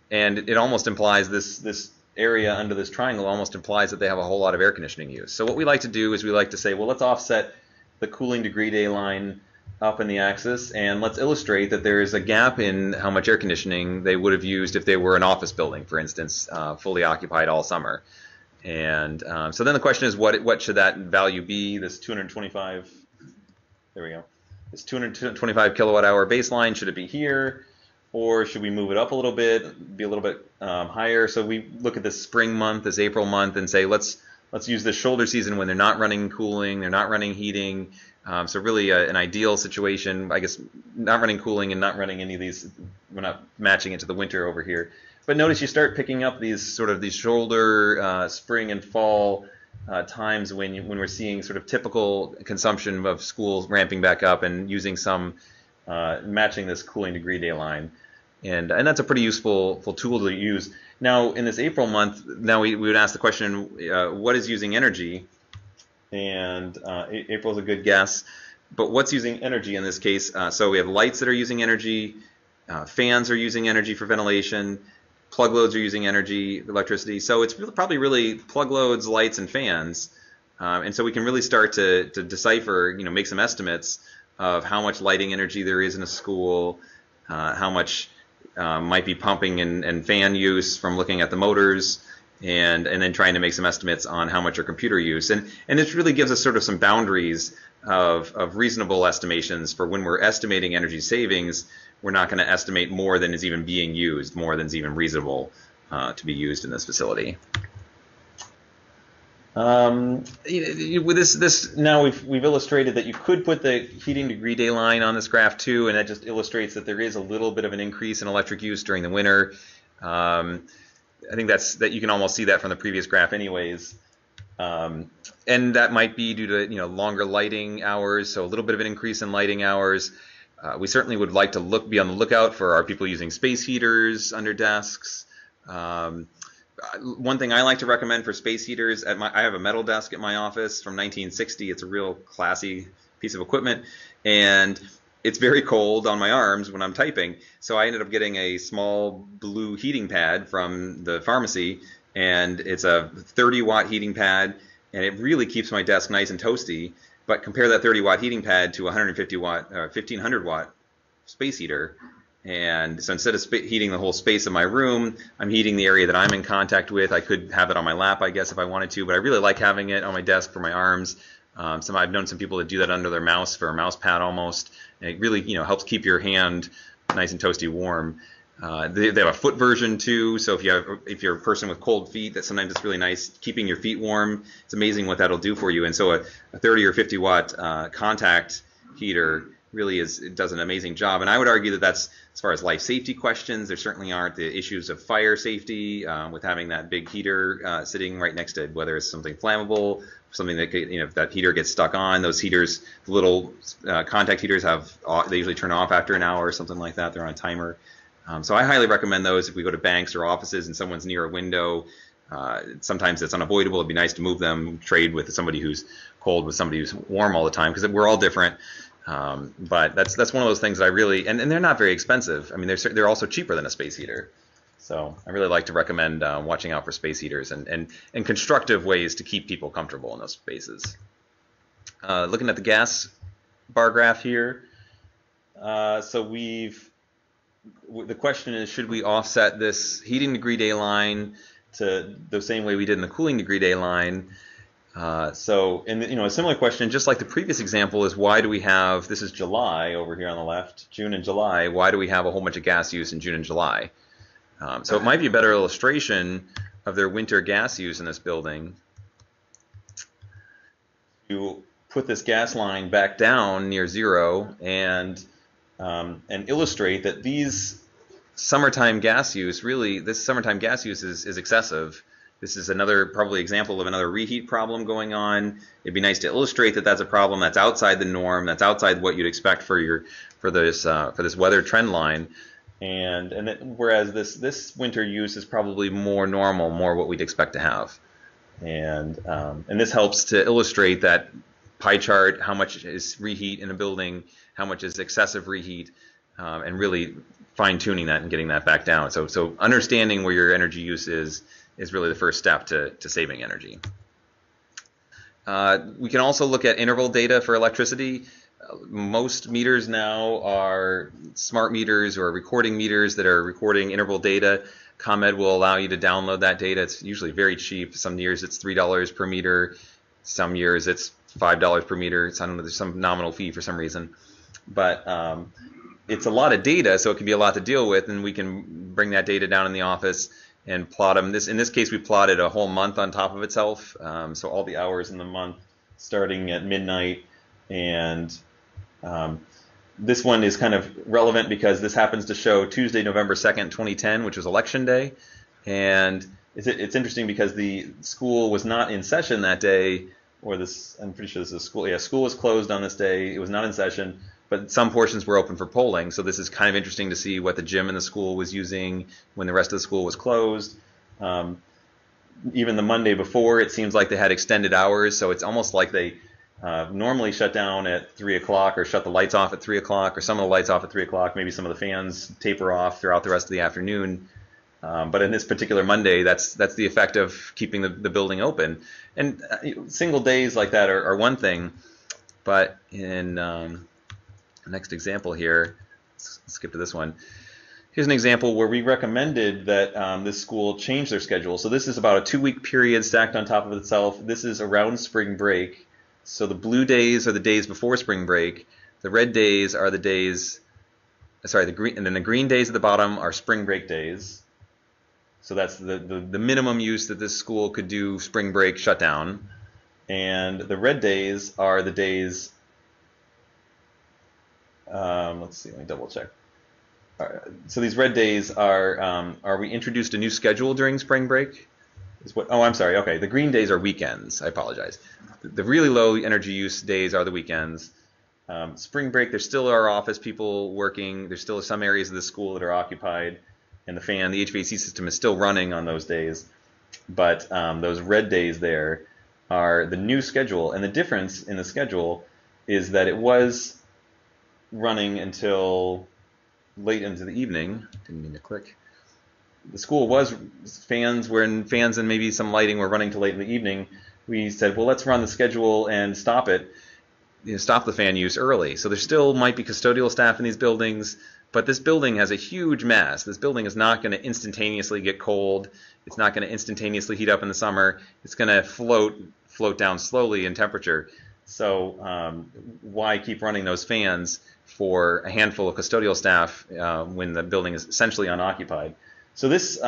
and it almost implies this area under this triangle almost implies that they have a whole lot of air conditioning use. So what we like to do is we like to say, well, let's offset the cooling degree day line up in the axis, and let's illustrate that there is a gap in how much air conditioning they would have used if they were an office building, for instance, fully occupied all summer. And so then the question is, what should that value be? This 225, there we go. This 225 kilowatt hour baseline, should it be here? Or should we move it up a little bit, be a little bit higher? So we look at this spring month, this April month, and say, let's use this shoulder season when they're not running cooling, they're not running heating. So really an ideal situation, I guess, not running cooling and not running any of these, we're not matching it to the winter over here. But notice you start picking up these shoulder, spring and fall times when we're seeing sort of typical consumption of schools ramping back up and using some, matching this cooling degree day line. And that's a pretty useful tool to use. Now in this April month, now we would ask the question, what is using energy? And April's a good guess. But what's using energy in this case? So we have lights that are using energy, fans are using energy for ventilation, plug loads are using energy, electricity. So it's probably really plug loads, lights, and fans. And so we can really start to decipher, make some estimates of how much lighting energy there is in a school, how much might be pumping and fan use from looking at the motors, and then trying to make some estimates on how much are computer use. And this really gives us sort of some boundaries of reasonable estimations for when we're estimating energy savings. We're not going to estimate more than is even being used, more than is even reasonable to be used in this facility. With this now we've illustrated that you could put the heating degree day line on this graph too, and that just illustrates that there is a little bit of an increase in electric use during the winter. I think that you can almost see that from the previous graph anyways. And that might be due to longer lighting hours, so a little bit of an increase in lighting hours. We certainly would like to be on the lookout for our people using space heaters under desks. One thing I like to recommend for space heaters, I have a metal desk at my office from 1960. It's a real classy piece of equipment, and it's very cold on my arms when I'm typing. So I ended up getting a small blue heating pad from the pharmacy, and it's a 30-watt heating pad, and it really keeps my desk nice and toasty. But compare that 30-watt heating pad to a 150-watt or 1,500-watt space heater, And so instead of heating the whole space of my room, I'm heating the area that I'm in contact with. I could have it on my lap, I guess, if I wanted to, but I really like having it on my desk for my arms. I've known some people to do that under their mouse for a mouse pad almost. And it really, helps keep your hand nice and toasty warm. They have a foot version too, so if you're a person with cold feet, that sometimes it's really nice keeping your feet warm. It's amazing what that'll do for you. And so a 30 or 50 watt contact heater really does an amazing job. And I would argue that that's, as far as life safety questions, there certainly aren't the issues of fire safety with having that big heater sitting right next to it, whether it's something flammable, something that could, if that heater gets stuck on, those heaters, the little contact heaters they usually turn off after an hour or something like that. They're on a timer. So I highly recommend those if we go to banks or offices and someone's near a window. Sometimes it's unavoidable. It'd be nice to move them, trade with somebody who's cold with somebody who's warm all the time, because we're all different. But that's one of those things that I really, and they're not very expensive. I mean, they're also cheaper than a space heater. So I really like to recommend watching out for space heaters and constructive ways to keep people comfortable in those spaces. Looking at the gas bar graph here, the question is, should we offset this heating degree day line to the same way we did in the cooling degree day line? A similar question, just like the previous example, is why do we have, this is July over here on the left, June and July, why do we have a whole bunch of gas use in June and July? So it might be a better illustration of their winter gas use in this building to put this gas line back down near zero and illustrate that these summertime gas use, this summertime gas use is excessive. This is another probably example of another reheat problem going on. It'd be nice to illustrate that that's a problem that's outside the norm, that's outside what you'd expect for this weather trend line. Whereas this winter use is probably more normal, more what we'd expect to have. And this helps to illustrate that pie chart, how much is reheat in a building, how much is excessive reheat, and really fine-tuning that and getting that back down. So understanding where your energy use is really the first step to saving energy. We can also look at interval data for electricity. Most meters now are smart meters or recording meters that are recording interval data. ComEd will allow you to download that data. It's usually very cheap. Some years it's $3 per meter. Some years it's $5 per meter. I don't know, there's some nominal fee for some reason. But it's a lot of data, so it can be a lot to deal with, and we can bring that data down in the office and plot them. In this case, we plotted a whole month on top of itself, so all the hours in the month starting at midnight. And this one is kind of relevant because this happens to show Tuesday, November 2nd, 2010, which was election day. And it's interesting because the school was not in session that day, I'm pretty sure this is school. Yeah, school was closed on this day. It was not in session, but some portions were open for polling. So this is kind of interesting to see what the gym in the school was using when the rest of the school was closed. Even the Monday before, it seems like they had extended hours. So it's almost like they normally shut down at 3 o'clock or shut the lights off at 3 o'clock or some of the lights off at 3 o'clock. Maybe some of the fans taper off throughout the rest of the afternoon. But in this particular Monday, that's the effect of keeping the building open. And single days like that are one thing. But in the next example here, let's skip to this one. Here's an example where we recommended that this school change their schedule. So this is about a 2-week period stacked on top of itself. This is around spring break. So the blue days are the days before spring break. The red days are the days, and then the green days at the bottom are spring break days. So that's the minimum use that this school could do spring break shutdown. And the red days are the days, let's see, let me double check. So these red days are we introduced a new schedule during spring break? I'm sorry, okay, the green days are weekends, I apologize. The really low energy use days are the weekends. Spring break, there still are office people working, there's still some areas of the school that are occupied, and the HVAC system is still running on those days. But those red days there are the new schedule, and the difference in the schedule is that it was running until late into the evening. Didn't mean to click. The school was fans and maybe some lighting were running till late in the evening. We said, well, let's run the schedule and stop it, stop the fan use early. So there still might be custodial staff in these buildings, But this building has a huge mass. This building is not going to instantaneously get cold. It's not going to instantaneously heat up in the summer. It's going to float down slowly in temperature. So why keep running those fans for a handful of custodial staff when the building is essentially unoccupied? So this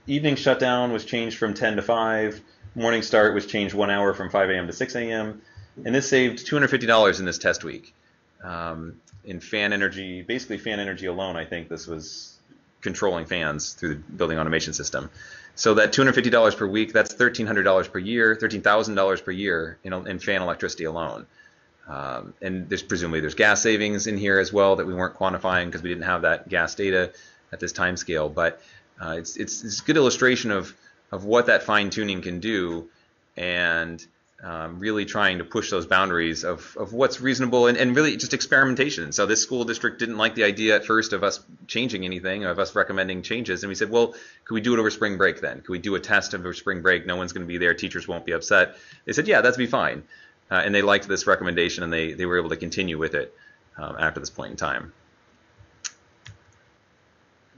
evening shutdown was changed from 10 to 5. Morning start was changed 1 hour from 5 a.m. to 6 a.m. And this saved $250 in this test week. In fan energy, basically fan energy alone, I think this was controlling fans through the building automation system. So that $250 per week, that's $1,300 per year, $13,000 per year in fan electricity alone. And presumably there's gas savings in here as well that we weren't quantifying because we didn't have that gas data at this time scale. But it's a good illustration of what that fine tuning can do, and really trying to push those boundaries of what's reasonable and really just experimentation. So this school district didn't like the idea at first of us changing anything, of us recommending changes. And we said, well, could we do it over spring break then? Could we do a test over spring break? No one's going to be there. Teachers won't be upset. They said, yeah, that'd be fine. And they liked this recommendation, and they were able to continue with it after this point in time.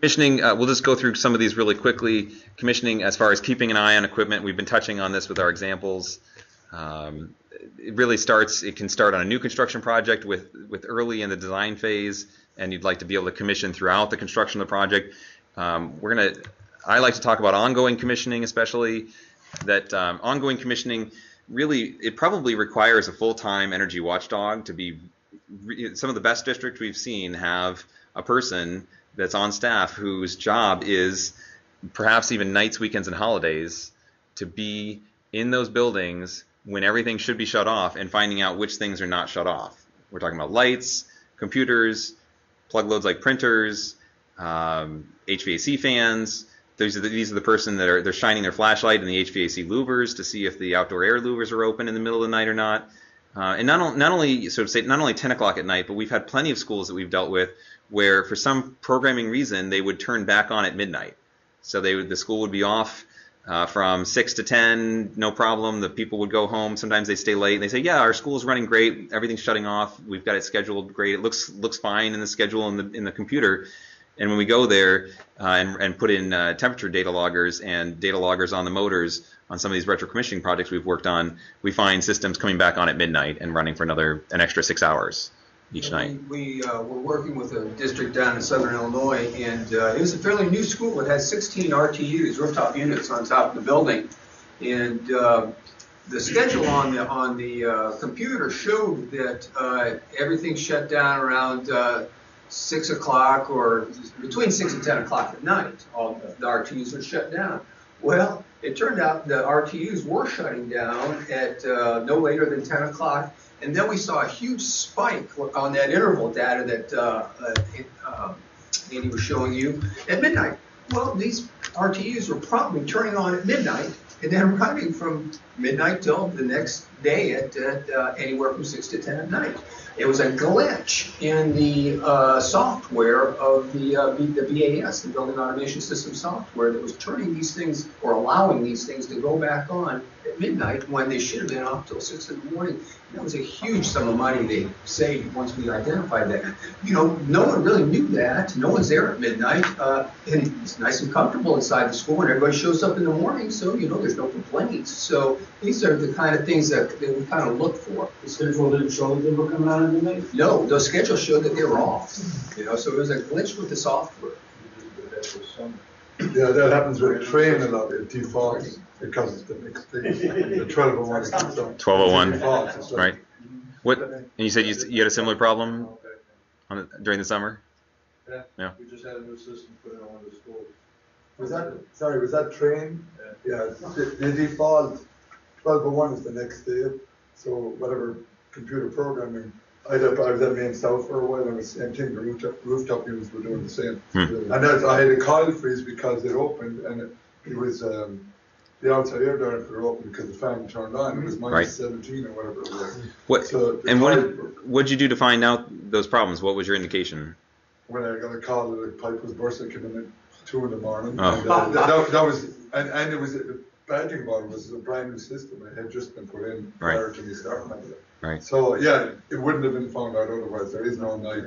Commissioning, we'll just go through some of these really quickly. Commissioning, as far as keeping an eye on equipment, we've been touching on this with our examples. It can start on a new construction project with early in the design phase, and you'd like to be able to commission throughout the construction of the project. I like to talk about ongoing commissioning, especially that ongoing commissioning, really, it probably requires a full-time energy watchdog to be. Some of the best districts we've seen have a person that's on staff whose job is, perhaps even nights, weekends, and holidays, to be in those buildings when everything should be shut off and finding out which things are not shut off. We're talking about lights, computers, plug loads like printers, HVAC fans. These are the person that they're shining their flashlight in the HVAC louvers to see if the outdoor air louvers are open in the middle of the night or not. And not only 10 o'clock at night, but we've had plenty of schools that we've dealt with where, for some programming reason, they would turn back on at midnight. So the school would be off from 6 to 10, no problem. The people would go home. Sometimes they stay late. And they say, yeah, our school's running great. Everything's shutting off. We've got it scheduled great. It looks fine in the schedule in the computer. And when we go there and put in temperature data loggers and data loggers on the motors on some of these retro commissioning projects we've worked on, we find systems coming back on at midnight and running for an extra 6 hours each night. We were working with a district down in southern Illinois, and it was a fairly new school. It had 16 RTUs, rooftop units, on top of the building. And the schedule on the computer showed that everything shut down around 6 o'clock, or between 6 and 10 o'clock at night. All the RTUs were shut down. Well, it turned out the RTUs were shutting down at no later than 10 o'clock. And then we saw a huge spike on that interval data that Andy was showing you at midnight. Well, these RTUs were probably turning on at midnight and then running from midnight till the next day at anywhere from 6 to 10 at night. It was a glitch in the software of the BAS, the Building Automation System software, that was turning these things, or allowing these things, to go back on at midnight when they should have been off till 6 in the morning. And that was a huge sum of money they saved once we identified that. No one really knew that. No one's there at midnight, and it's nice and comfortable inside the school, and everybody shows up in the morning, so there's no complaints. So these are the kind of things that we kind of look for. The schedule didn't show that they were coming out at midnight? No, the schedule showed that they were off. So it was a glitch with the software. Yeah, that happens with train a lot. It defaults because it's the next day. The 1201. 1201, right? And you said you had a similar problem during the summer? Yeah. We just had a new system put in one of the schools. Was that train? Yeah. The default 1201 is the next day. So whatever computer programming, I was at Main South for a while, and the same thing. The rooftop units were doing the same. And I had a coil freeze because it opened, and it was the outside air ducts were open because the fan turned on. It was minus 17 or whatever it was. What did you do to find out those problems? What was your indication? When I got a call that the pipe was bursting, came in at 2 in the morning. Oh. And that was, and it was, the bad thing about it was a brand new system. It had just been put in prior to me starting it. Right. So yeah, it wouldn't have been found out otherwise. There is no night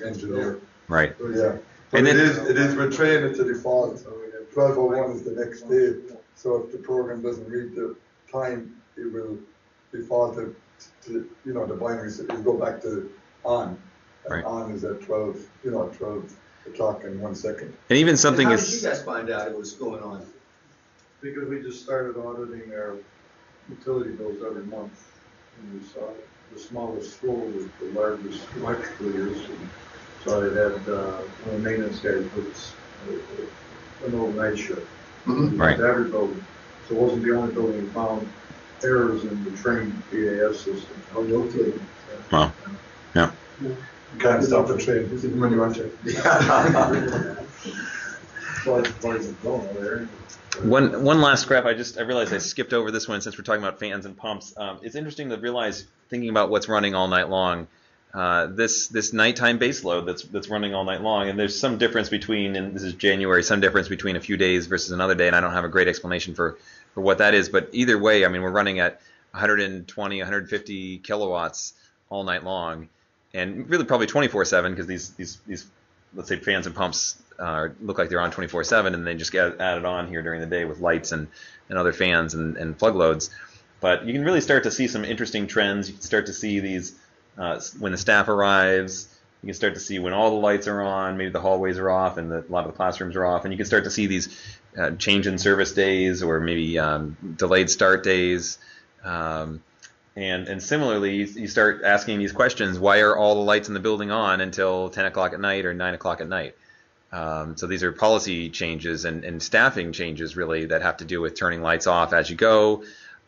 engineer. Right. So, yeah. But And it then- is, we're trained at the default. 12:01 is the next day. So if the program doesn't meet the time, it will default to the binary, so it'll go back to on. And Right. on is at 12, 12 o'clock and 1 second. And even something How is. did you guys find out it was going on? Because we just started auditing our utility bills every month, and we saw the smallest school with the largest electrical use, and so it had, one of the maintenance guys was an overnight shift. Right. To every building, so it wasn't the only building we found errors in the trained BAS system. Oh, no kidding. Wow. Yeah. You can't stop the train when you want to. One last scrap. I realized I skipped over this one since we're talking about fans and pumps. It's interesting to realize, thinking about what's running all night long, this nighttime base load that's running all night long, and there's some difference between, and this is January, some difference between a few days versus another day, and I don't have a great explanation for what that is, but either way, I mean, we're running at 120, 150 kilowatts all night long, and really probably 24/7, because these let's say fans and pumps look like they're on 24/7, and they just get added on here during the day with lights and other fans and plug loads. But you can really start to see some interesting trends. You can start to see these when the staff arrives. You can start to see when all the lights are on, maybe the hallways are off and a lot of the classrooms are off, and you can start to see these change in service days, or maybe delayed start days. And similarly, you start asking these questions: why are all the lights in the building on until 10 o'clock at night or 9 o'clock at night? So these are policy changes and staffing changes, really, that have to do with turning lights off as you go,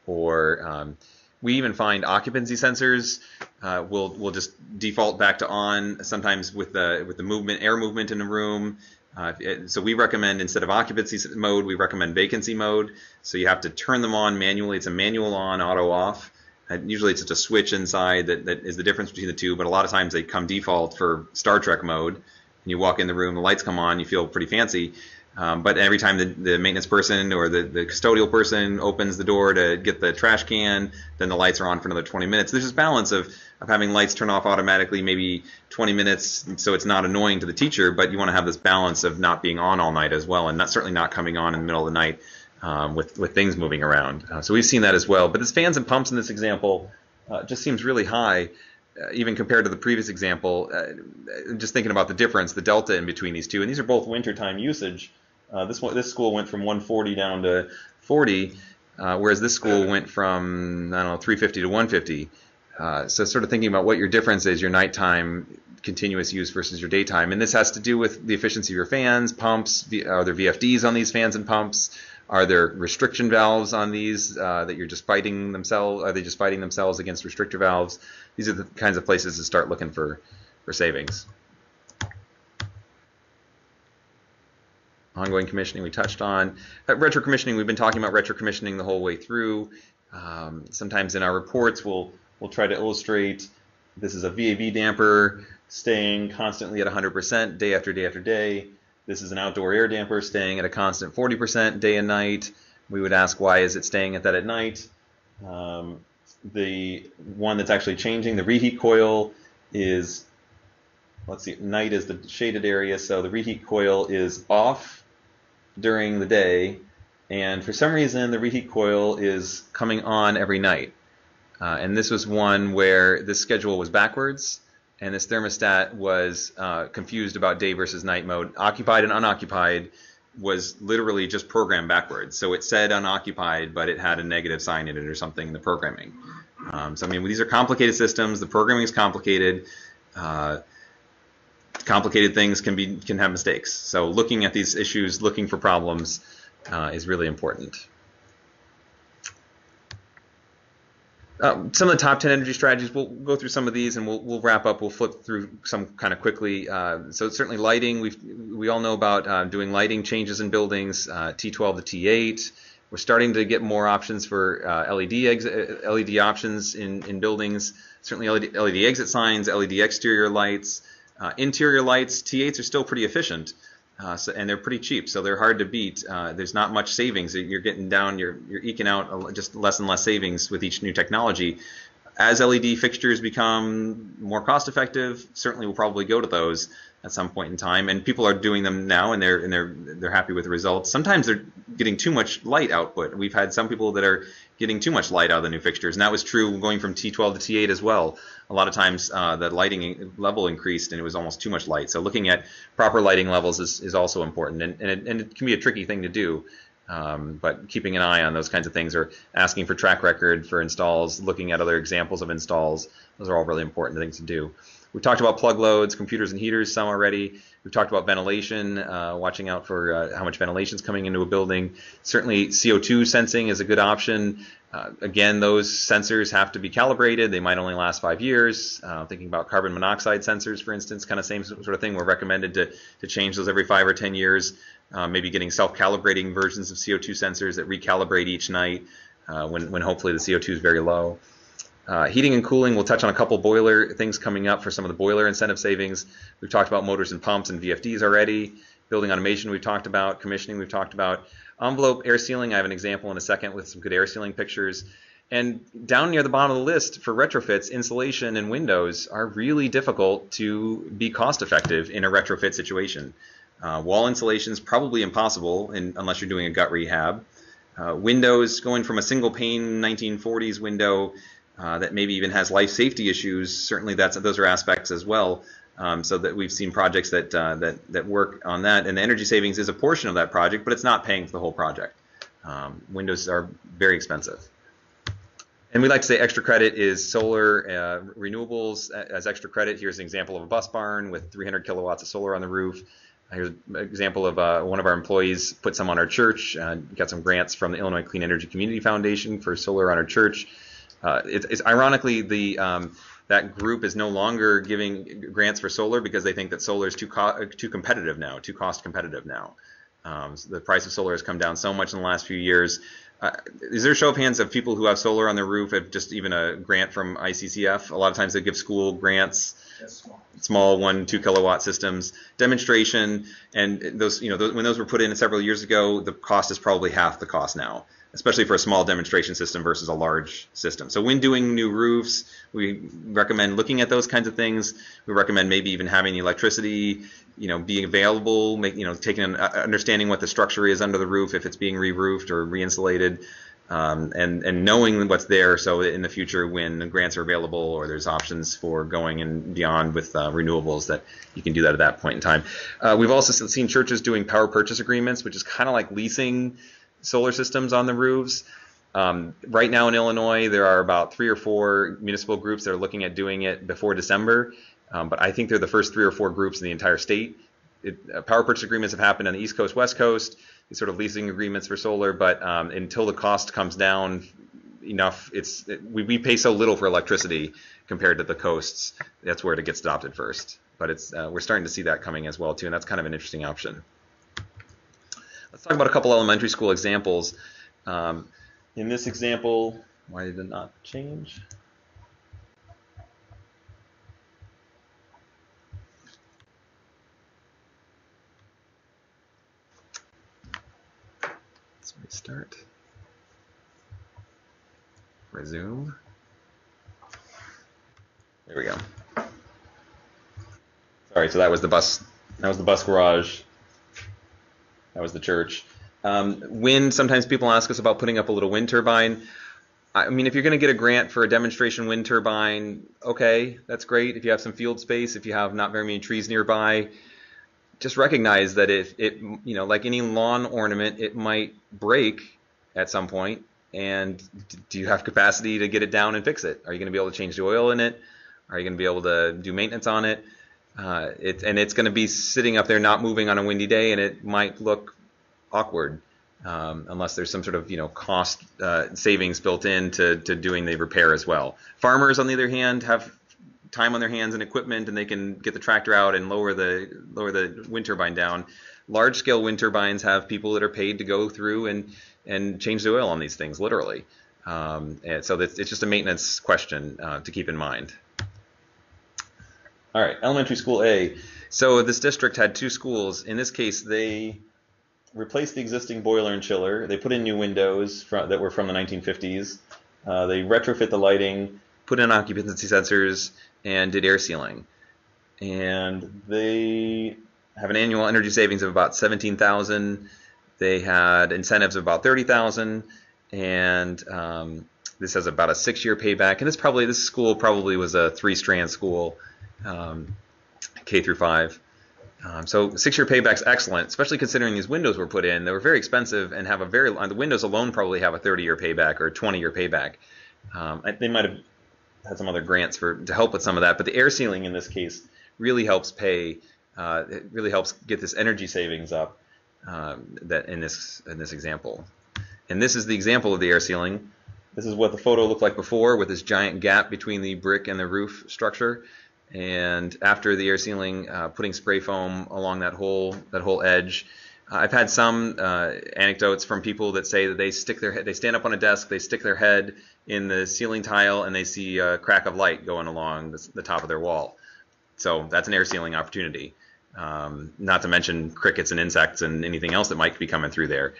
or we even find occupancy sensors will just default back to on, sometimes with the movement, air movement in a room. So we recommend, instead of occupancy mode, we recommend vacancy mode. So you have to turn them on manually. It's a manual on, auto off. Usually it's just a switch inside that is the difference between the two, but a lot of times they come default for Star Trek mode. And you walk in the room, the lights come on, you feel pretty fancy. But every time the maintenance person or the custodial person opens the door to get the trash can, then the lights are on for another 20 minutes. There's this balance of having lights turn off automatically, maybe 20 minutes, so it's not annoying to the teacher, but you want to have this balance of not being on all night as well, and certainly not coming on in the middle of the night with things moving around. So we've seen that as well. But this fans and pumps in this example just seems really high, even compared to the previous example. Just thinking about the difference, the delta in between these two, and these are both wintertime usage. This school went from 140 down to 40, whereas this school went from, 350 to 150. So sort of thinking about what your difference is, your nighttime continuous use versus your daytime. And this has to do with the efficiency of your fans, pumps. Are there VFDs on these fans and pumps? Are there restriction valves on these that you're just fighting themselves? Are they just fighting themselves against restrictor valves? These are the kinds of places to start looking for savings. Ongoing commissioning we touched on. Retro commissioning, we've been talking about retro commissioning the whole way through. Sometimes in our reports we'll try to illustrate this is a VAV damper staying constantly at 100% day after day after day. This is an outdoor air damper staying at a constant 40% day and night. We would ask, why is it staying at that at night? The one that's actually changing, the reheat coil, is, let's see, night is the shaded area, so the reheat coil is off during the day, and for some reason the reheat coil is coming on every night. And this was one where this schedule was backwards, and this thermostat was confused about day versus night mode. Occupied and unoccupied was literally just programmed backwards. So it said unoccupied, but it had a negative sign in it or something in the programming. So I mean, these are complicated systems. The programming is complicated. Complicated things can have mistakes. So looking at these issues, looking for problems, is really important. Some of the top 10 energy strategies, we'll go through some of these and we'll wrap up. We'll flip through some kind of quickly. So certainly lighting, we all know about doing lighting changes in buildings, T12 to T8. We're starting to get more options for LED options in buildings. Certainly LED exit signs, LED exterior lights. Interior lights, T8s are still pretty efficient. And they're pretty cheap, so they're hard to beat. There's not much savings. You're getting down, you're eking out just less and less savings with each new technology. As LED fixtures become more cost effective, certainly we'll probably go to those at some point in time. And people are doing them now, and they're happy with the results. Sometimes they're getting too much light output. We've had some people that are getting too much light out of the new fixtures, and that was true going from T12 to T8 as well. A lot of times the lighting level increased, and it was almost too much light. So looking at proper lighting levels is also important, and it can be a tricky thing to do. But keeping an eye on those kinds of things, or asking for track record for installs, looking at other examples of installs, those are all really important things to do. We talked about plug loads, computers and heaters, some already. We've talked about ventilation, watching out for how much ventilation is coming into a building. Certainly CO2 sensing is a good option. Again, those sensors have to be calibrated. They might only last 5 years. Thinking about carbon monoxide sensors, for instance, kind of same sort of thing. We're recommended to change those every 5 or 10 years. Maybe getting self-calibrating versions of CO2 sensors that recalibrate each night when hopefully the CO2 is very low. Heating and cooling, we'll touch on a couple boiler things coming up for some of the boiler incentive savings. We've talked about motors and pumps and VFDs already. Building automation we've talked about. Commissioning we've talked about. Envelope air sealing, I have an example in a second with some good air sealing pictures. And down near the bottom of the list for retrofits, insulation and windows are really difficult to be cost effective in a retrofit situation. Wall insulation is probably impossible unless you're doing a gut rehab. Windows, going from a single pane 1940s window that maybe even has life safety issues, certainly those are aspects as well. So that we've seen projects that work on that, and the energy savings is a portion of that project, but it's not paying for the whole project. Windows are very expensive. And we like to say extra credit is solar renewables as extra credit. Here's an example of a bus barn with 300 kilowatts of solar on the roof. Here's an example of one of our employees put some on our church. Got some grants from the Illinois Clean Energy Community Foundation for solar on our church. It's ironically that group is no longer giving grants for solar because they think that solar is too competitive now, too cost competitive now. So the price of solar has come down so much in the last few years. Is there a show of hands of people who have solar on their roof, have just even a grant from ICCF? A lot of times they give school grants, small 1-2 kilowatt systems, demonstration, and those, when those were put in several years ago, the cost is probably half the cost now, especially for a small demonstration system versus a large system. So when doing new roofs, we recommend looking at those kinds of things. We recommend maybe even having the electricity, being available, understanding what the structure is under the roof, if it's being re-roofed or re-insulated, and knowing what's there, so in the future when the grants are available or there's options for going and beyond with renewables, that you can do that at that point in time. We've also seen churches doing power purchase agreements, which is kind of like leasing solar systems on the roofs. Right now in Illinois, there are about 3 or 4 municipal groups that are looking at doing it before December, but I think they're the first 3 or 4 groups in the entire state. Power purchase agreements have happened on the East Coast, West Coast, these sort of leasing agreements for solar, but until the cost comes down enough, we pay so little for electricity compared to the coasts. That's where it gets adopted first. But we're starting to see that coming as well too, and that's kind of an interesting option. Let's talk about a couple elementary school examples. In this example, why did it not change? Let's restart. Resume. There we go. Sorry, so that was the bus. That was the bus garage. That was the church. Wind, sometimes people ask us about putting up a little wind turbine. I mean, if you're going to get a grant for a demonstration wind turbine, okay, that's great. If you have some field space, if you have not very many trees nearby, just recognize that if it, like any lawn ornament, it might break at some point. And do you have capacity to get it down and fix it? Are you going to be able to change the oil in it? Are you going to be able to do maintenance on it? It's going to be sitting up there not moving on a windy day, and it might look awkward unless there's some sort of cost savings built into doing the repair as well. Farmers, on the other hand, have time on their hands and equipment, and they can get the tractor out and lower the wind turbine down. Large scale wind turbines have people that are paid to go through and change the oil on these things, literally. And so it's just a maintenance question to keep in mind. All right, elementary school A. So this district had 2 schools. In this case, they replaced the existing boiler and chiller. They put in new windows that were from the 1950s. They retrofit the lighting. put in occupancy sensors, and did air sealing. And they have an annual energy savings of about $17,000. They had incentives of about $30,000, and this has about a 6-year payback. And this school probably was a 3-strand school, K through 5. So 6-year payback's excellent, especially considering these windows were put in. They were very expensive and have the windows alone probably have a 30-year payback or a 20-year payback. They might have had some other grants to help with some of that, but the air sealing in this case really helps pay. It really helps get this energy savings up that in this example. And this is the example of the air sealing. This is what the photo looked like before, with this giant gap between the brick and the roof structure. And after the air sealing, putting spray foam along that whole edge. I've had some anecdotes from people that say that they stand up on a desk, they stick their head in the ceiling tile, and they see a crack of light going along the top of their wall. So that's an air sealing opportunity. Not to mention crickets and insects and anything else that might be coming through there.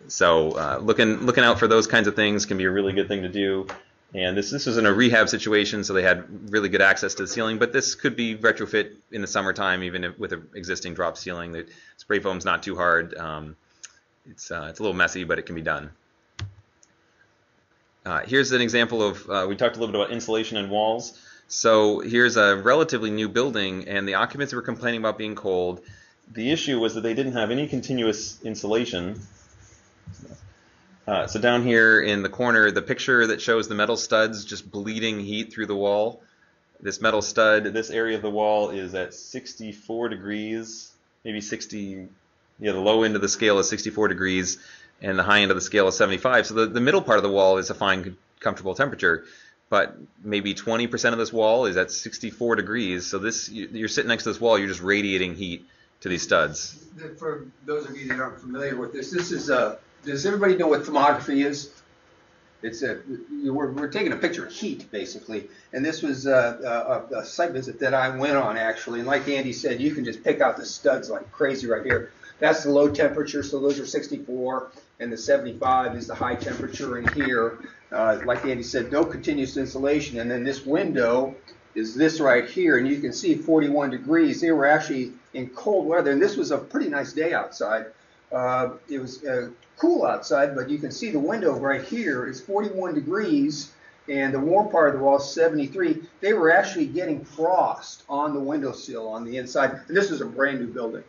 So looking out for those kinds of things can be a really good thing to do. And this was in a rehab situation, so they had really good access to the ceiling. But this could be retrofit in the summertime, even with an existing drop ceiling. The spray foam's not too hard. It's a little messy, but it can be done. Here's an example of, we talked a little bit about insulation and walls. So here's a relatively new building, and the occupants were complaining about being cold. The issue was that they didn't have any continuous insulation. So down here in the corner, the picture that shows the metal studs just bleeding heat through the wall. This metal stud, this area of the wall is at 64 degrees, maybe 60, the low end of the scale is 64 degrees, and the high end of the scale is 75. So the middle part of the wall is a fine, comfortable temperature, but maybe 20% of this wall is at 64 degrees. So you're sitting next to this wall, you're just radiating heat to these studs. For those of you that aren't familiar with this is does everybody know what thermography is? We're taking a picture of heat, basically. And this was a site visit that I went on, actually. And like Andy said, you can just pick out the studs like crazy right here. That's the low temperature, so those are 64. And the 75 is the high temperature in here. Like Andy said, no continuous insulation. And then this window is this right here. And you can see 41 degrees. They were actually in cold weather. And this was a pretty nice day outside. It was cool outside, but you can see the window right here is 41 degrees, and the warm part of the wall is 73. They were actually getting frost on the windowsill on the inside, and this is a brand new building.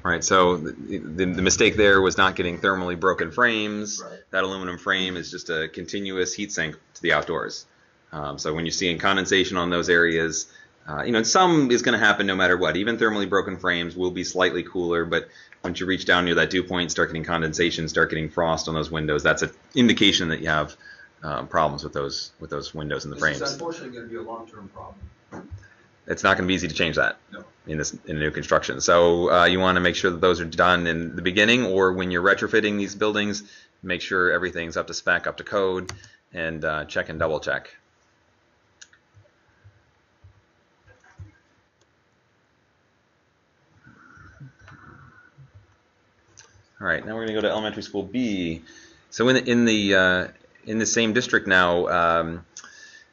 Right, so the mistake there was not getting thermally broken frames. Right. That aluminum frame is just a continuous heat sink to the outdoors. So when you're seeing condensation on those areas, some is going to happen no matter what. Even thermally broken frames will be slightly cooler, but once you reach down near that dew point, start getting condensation, start getting frost on those windows, that's an indication that you have problems with those windows and the frames. This is unfortunately going to be a long-term problem. It's not going to be easy to change that. No. In new construction. So you want to make sure that those are done in the beginning, or when you're retrofitting these buildings, make sure everything's up to spec, up to code, and check and double check. All right, now we're going to go to elementary school B. So in the same district now.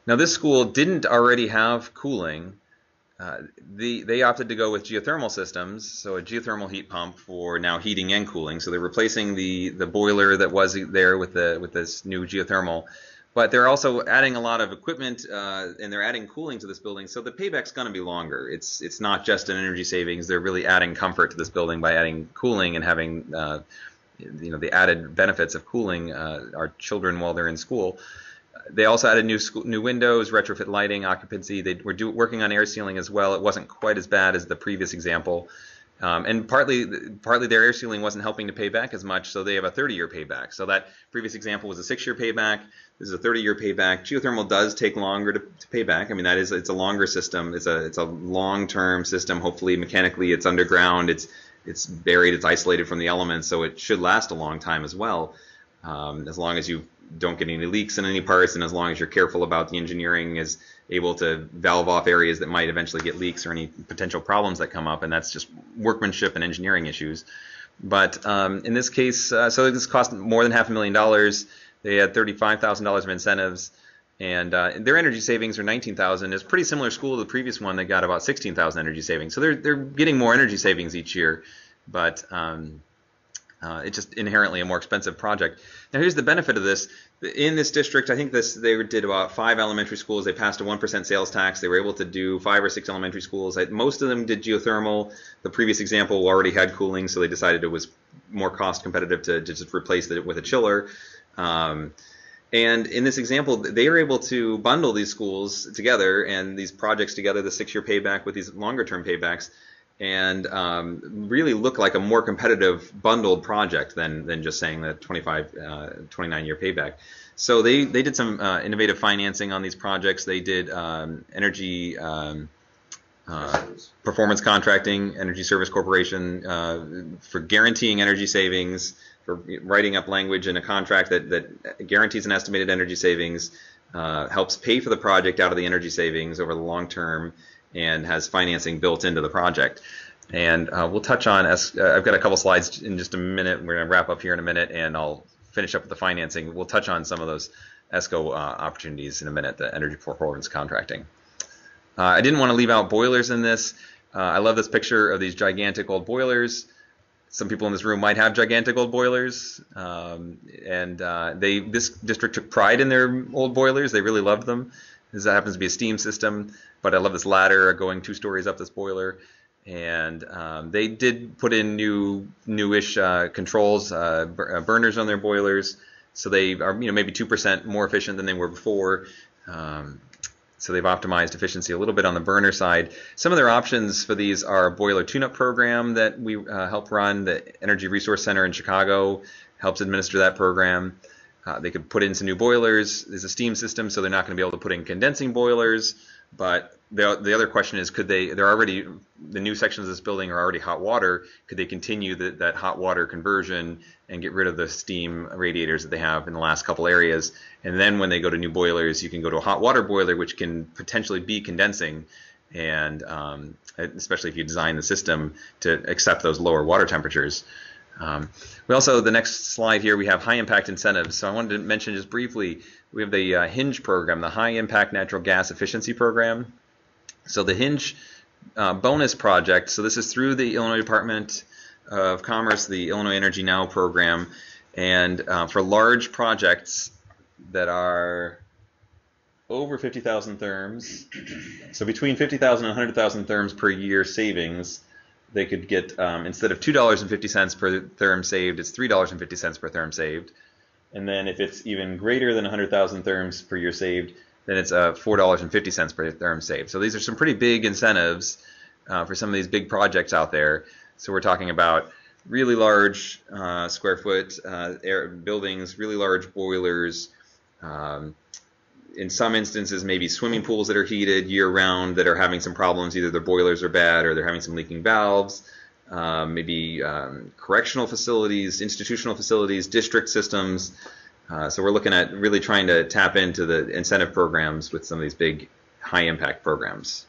Now this school didn't already have cooling. They opted to go with geothermal systems, so a geothermal heat pump for now heating and cooling. So they're replacing the boiler that was there with this new geothermal. But they're also adding a lot of equipment, and they're adding cooling to this building. So the payback's going to be longer. It's not just an energy savings. They're really adding comfort to this building by adding cooling and having the added benefits of cooling our children while they're in school. They also added new windows, retrofit lighting, occupancy. They were working on air sealing as well. It wasn't quite as bad as the previous example. And partly their air sealing wasn't helping to pay back as much, so they have a 30-year payback. So that previous example was a 6-year payback. This is a 30-year payback. Geothermal does take longer to pay back. I mean, it's a longer system. It's a long-term system. Hopefully, mechanically, it's underground. It's buried. It's isolated from the elements, so it should last a long time as well, as long as you don't get any leaks in any parts, and as long as you're careful about the engineering is able to valve off areas that might eventually get leaks or any potential problems that come up, and that's just workmanship and engineering issues. But in this case, so this cost more than $500,000. They had $35,000 of incentives, And their energy savings are 19,000. It's a pretty similar school to the previous one that got about 16,000 energy savings. So they're getting more energy savings each year, but it's just inherently a more expensive project. Now here's the benefit of this. In this district, I think they did about 5 elementary schools. They passed a 1% sales tax. They were able to do 5 or 6 elementary schools. Most of them did geothermal. The previous example already had cooling, so they decided it was more cost competitive to just replace it with a chiller. And in this example, they were able to bundle these schools together and these projects together, the 6-year payback with these longer term paybacks, and really look like a more competitive bundled project than just saying the 29-year payback. So they did some innovative financing on these projects. They did energy performance contracting, Energy Service Corporation, for guaranteeing energy savings, for writing up language in a contract that guarantees an estimated energy savings, helps pay for the project out of the energy savings over the long term, and has financing built into the project. And we'll touch on, I've got a couple slides in just a minute. We're going to wrap up here in a minute, and I'll finish up with the financing. We'll touch on some of those ESCO opportunities in a minute, the energy performance contracting. I didn't want to leave out boilers in this. I love this picture of these gigantic old boilers. Some people in this room might have gigantic old boilers, this district took pride in their old boilers. They really loved them. This happens to be a steam system, but I love this ladder going 2 stories up this boiler. And they did put in newish controls, burners on their boilers, so they are maybe 2% more efficient than they were before. So they've optimized efficiency a little bit on the burner side. Some of their options for these are a boiler tune-up program that we help run. The Energy Resource Center in Chicago helps administer that program. They could put in some new boilers. There's a steam system, so they're not going to be able to put in condensing boilers. But the other question is, the new sections of this building are already hot water. Could they continue that hot water conversion and get rid of the steam radiators that they have in the last couple areas? And then when they go to new boilers, you can go to a hot water boiler, which can potentially be condensing, and especially if you design the system to accept those lower water temperatures. We also, the next slide here, we have high impact incentives. So I wanted to mention just briefly, we have the HINGE program, the High Impact Natural Gas Efficiency Program. So the HINGE bonus project, so this is through the Illinois Department of Commerce, the Illinois Energy Now program, and for large projects that are over 50,000 therms, so between 50,000 and 100,000 therms per year savings, they could get, instead of $2.50 per therm saved, it's $3.50 per therm saved. And then if it's even greater than 100,000 therms per year saved, then it's $4.50 per therm saved. So these are some pretty big incentives for some of these big projects out there. So we're talking about really large square foot buildings, really large boilers, in some instances maybe swimming pools that are heated year-round that are having some problems. Either their boilers are bad or they're having some leaking valves. Maybe correctional facilities, institutional facilities, district systems. So we're looking at really trying to tap into the incentive programs with some of these big high-impact programs.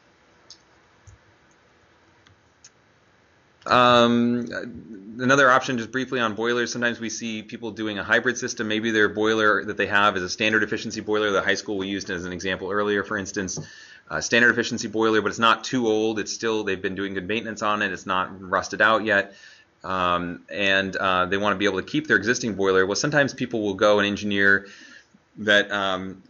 Another option, just briefly on boilers, sometimes we see people doing a hybrid system. Maybe their boiler that they have is a standard efficiency boiler. The high school we used as an example earlier, for instance, standard efficiency boiler, but it's not too old. It's still, they've been doing good maintenance on it. It's not rusted out yet. And they want to be able to keep their existing boiler. Well, sometimes people will go and engineer that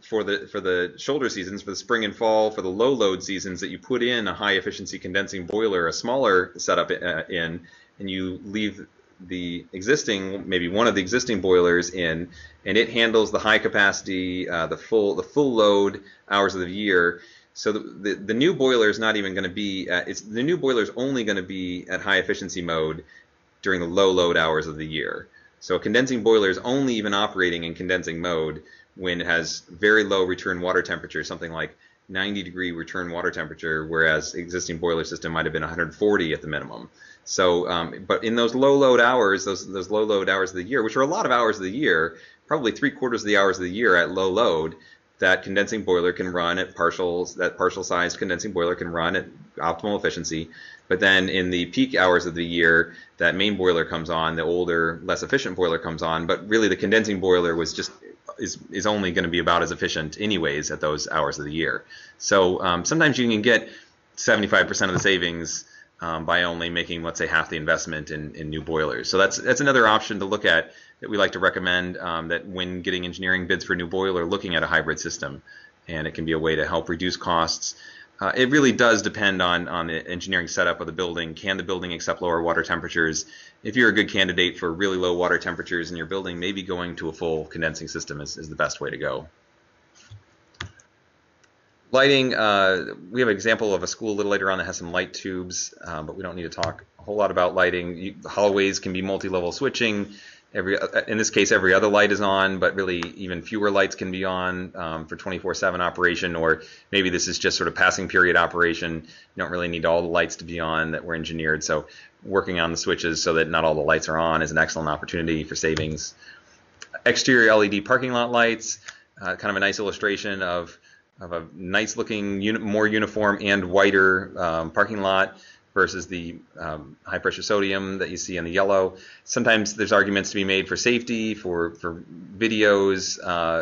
for the shoulder seasons, for the spring and fall, for the low load seasons, that you put in a high efficiency condensing boiler, a smaller setup in, and you leave the existing, maybe one of the existing boilers in, and it handles the high capacity, the full load hours of the year. So the new boiler is not even going to be the new boiler is only going to be at high efficiency mode during the low load hours of the year. So a condensing boiler is only even operating in condensing mode when it has very low return water temperature, something like 90-degree return water temperature, whereas existing boiler system might have been 140 at the minimum. So, but in those low load hours, those low load hours of the year, which are a lot of hours of the year, probably 3/4 of the hours of the year at low load, that condensing boiler can run at partial size condensing boiler can run at optimal efficiency. But then in the peak hours of the year, that main boiler comes on, the older, less efficient boiler comes on. But really the condensing boiler was just is only going to be about as efficient anyways at those hours of the year. So sometimes you can get 75% of the savings by only making, let's say, half the investment in new boilers. So that's another option to look at that we like to recommend, that when getting engineering bids for a new boiler, looking at a hybrid system, and it can be a way to help reduce costs. It really does depend on the engineering setup of the building. Can the building accept lower water temperatures? If you're a good candidate for really low water temperatures in your building, maybe going to a full condensing system is the best way to go. Lighting, we have an example of a school a little later on that has some light tubes, but we don't need to talk a whole lot about lighting. Hallways can be multi-level switching. In this case, every other light is on, but really even fewer lights can be on for 24/7 operation, or maybe this is just sort of passing period operation. You don't really need all the lights to be on that were engineered. So working on the switches so that not all the lights are on is an excellent opportunity for savings. Exterior LED parking lot lights, kind of a nice illustration of a nice looking, more uniform and whiter parking lot versus the high pressure sodium that you see in the yellow. Sometimes there's arguments to be made for safety, for videos,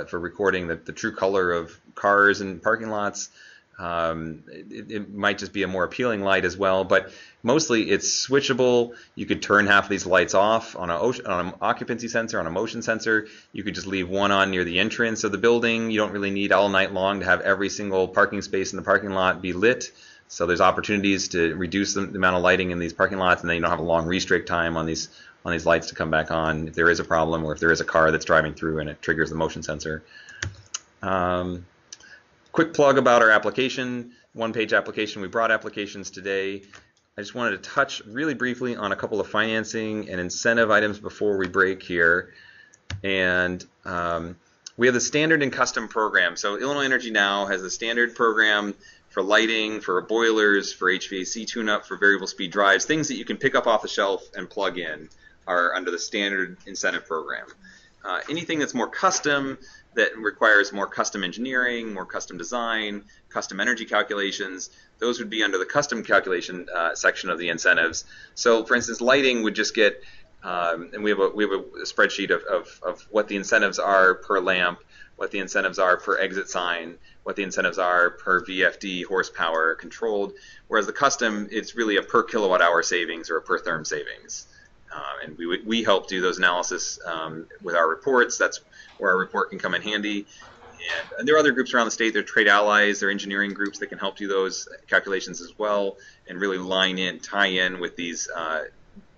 for recording the true color of cars and parking lots. It might just be a more appealing light as well, but mostly it's switchable. You could turn half of these lights off on an occupancy sensor, on a motion sensor. You could just leave one on near the entrance of the building. You don't really need all night long to have every single parking space in the parking lot be lit. So there's opportunities to reduce the amount of lighting in these parking lots, and then you don't have a long restrict time on these lights to come back on if there is a problem, or if there is a car that's driving through and it triggers the motion sensor. Quick plug about our application, one-page application. We brought applications today. I just wanted to touch really briefly on a couple of financing and incentive items before we break here. And we have the standard and custom program. So Illinois Energy Now has the standard program for lighting, for boilers, for HVAC tune-up, for variable speed drives. Things that you can pick up off the shelf and plug in are under the standard incentive program. Anything that's more custom, that requires more custom engineering, more custom design, custom energy calculations, those would be under the custom calculation section of the incentives. So for instance, lighting would just get, and we have a spreadsheet of what the incentives are per lamp, what the incentives are per exit sign, what the incentives are per VFD horsepower controlled, whereas the custom, it's really a per kilowatt hour savings or a per therm savings. And we help do those analysis with our reports. That's where our report can come in handy. And there are other groups around the state. There are trade allies, there are engineering groups that can help do those calculations as well, and really tie in with these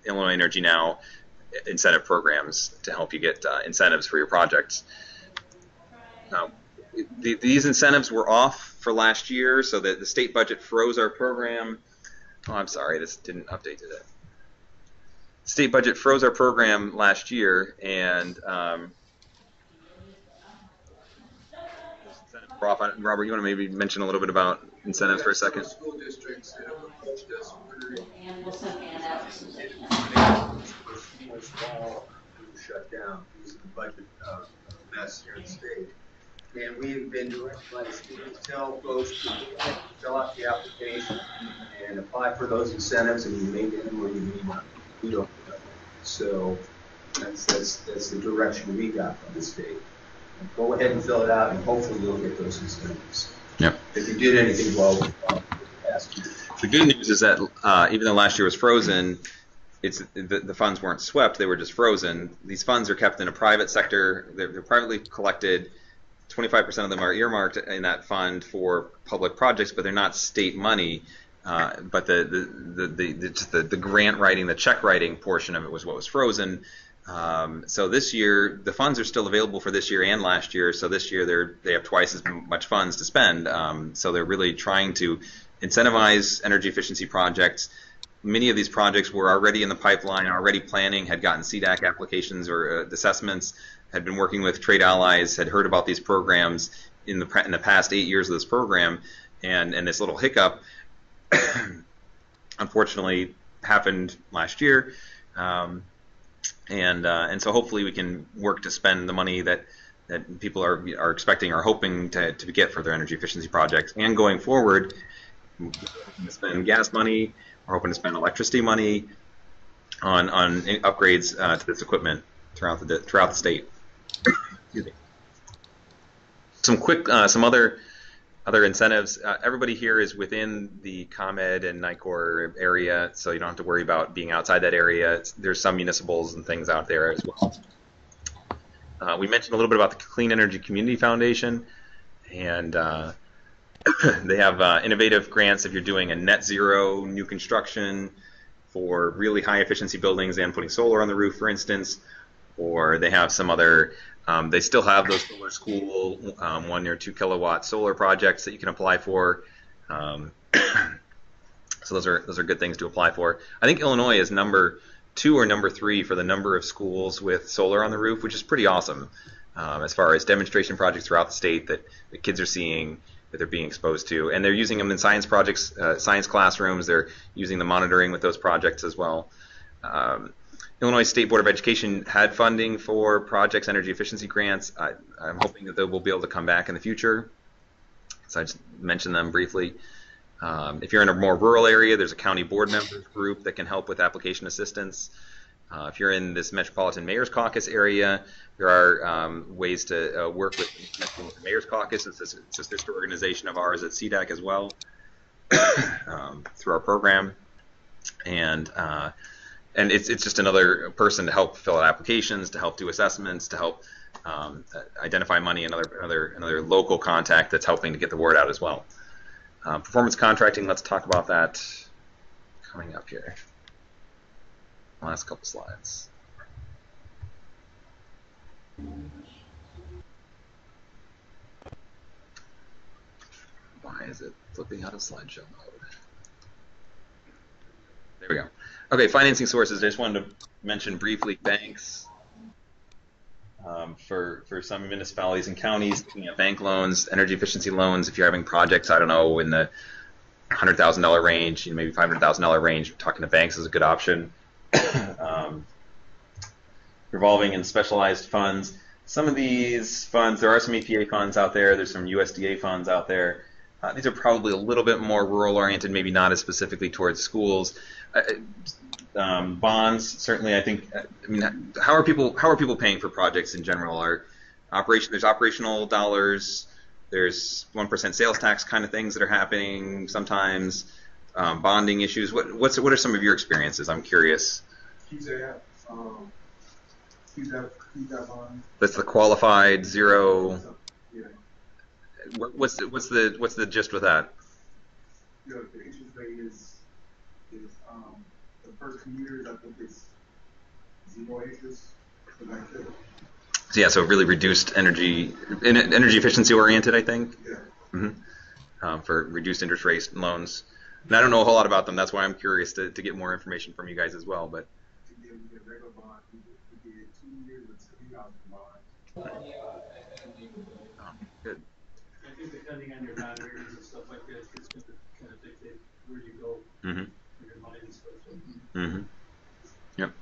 Illinois Energy Now incentive programs to help you get incentives for your projects. These incentives were off for last year, so that the state budget froze our program. Oh, I'm sorry, this didn't update today. State budget froze our program last year, and Robert, you want to maybe mention a little bit about incentives for a second? School districts, they don't approach us shut down because of the budget mess here in the state. And we've been directed by the state to tell folks to fill out the application and apply for those incentives, and you may get them or you may not. We don't know. So that's the direction we got from the state. Go ahead and fill it out, and hopefully you'll get those incentives. Yep. If you did anything well last year. The good news is that even though last year was frozen, the funds weren't swept; they were just frozen. These funds are kept in a private sector; they're privately collected. 25% of them are earmarked in that fund for public projects, but they're not state money. But the grant writing, the check writing portion of it was what was frozen. So this year, the funds are still available for this year and last year. So this year they have twice as much funds to spend. So they're really trying to incentivize energy efficiency projects. Many of these projects were already in the pipeline, already planning, had gotten CDAC applications or assessments, had been working with trade allies, had heard about these programs in the past 8 years of this program, and this little hiccup unfortunately happened last year. And so hopefully we can work to spend the money that people are expecting or hoping to get for their energy efficiency projects. And going forward, we're hoping to spend gas money, we're hoping to spend electricity money on upgrades to this equipment throughout the state. Excuse me. Some quick, some other incentives. Everybody here is within the ComEd and NICOR area, so you don't have to worry about being outside that area. There's some municipals and things out there as well. We mentioned a little bit about the Clean Energy Community Foundation, and they have innovative grants if you're doing a net zero new construction for really high efficiency buildings and putting solar on the roof, for instance, or they have some other. They still have those solar school 1 or 2 kilowatt solar projects that you can apply for. So those are good things to apply for. I think Illinois is number 2 or number 3 for the number of schools with solar on the roof, which is pretty awesome as far as demonstration projects throughout the state that the kids are seeing, that they're being exposed to, and they're using them in science projects, science classrooms. They're using the monitoring with those projects as well. Illinois State Board of Education had funding for projects, energy efficiency grants. I'm hoping that they will be able to come back in the future. So I just mentioned them briefly. If you're in a more rural area, there's a county board members group that can help with application assistance. If you're in this Metropolitan Mayor's Caucus area, there are ways to work with the Mayor's Caucus. It's a sister organization of ours at CDAC as well through our program. And it's just another person to help fill out applications, to help do assessments, to help identify money, another local contact that's helping to get the word out as well. Performance contracting, let's talk about that coming up here. Last couple slides. Why is it flipping out of slideshow mode? There we go. Okay, financing sources. I just wanted to mention briefly banks. For some municipalities and counties, looking at bank loans, energy efficiency loans. If you're having projects, I don't know, in the $100,000 range, maybe $500,000 range, talking to banks is a good option. Revolving and specialized funds. Some of these funds, there are some EPA funds out there. There's some USDA funds out there. These are probably a little bit more rural oriented, maybe not as specifically towards schools. Bonds, certainly. I mean, how are people paying for projects in general? There's operational dollars. There's 1% sales tax kind of things that are happening sometimes. Bonding issues. What are some of your experiences? I'm curious. That's the qualified zero. Yeah. What's the gist with that? The interest rate is the first 2 years, I think it's 0 interest. So yeah, so really reduced energy efficiency oriented, I think. Yeah. Mm-hmm. For reduced interest rate loans. And I don't know a whole lot about them. That's why I'm curious to get more information from you guys as well. But To get a regular bond, we did 2 years with $2,000 bond. Good. I think depending on your boundaries and stuff like that, it's going to kind of dictate where you go Mm-hmm. for your money and stuff. Mm-hmm. Yep.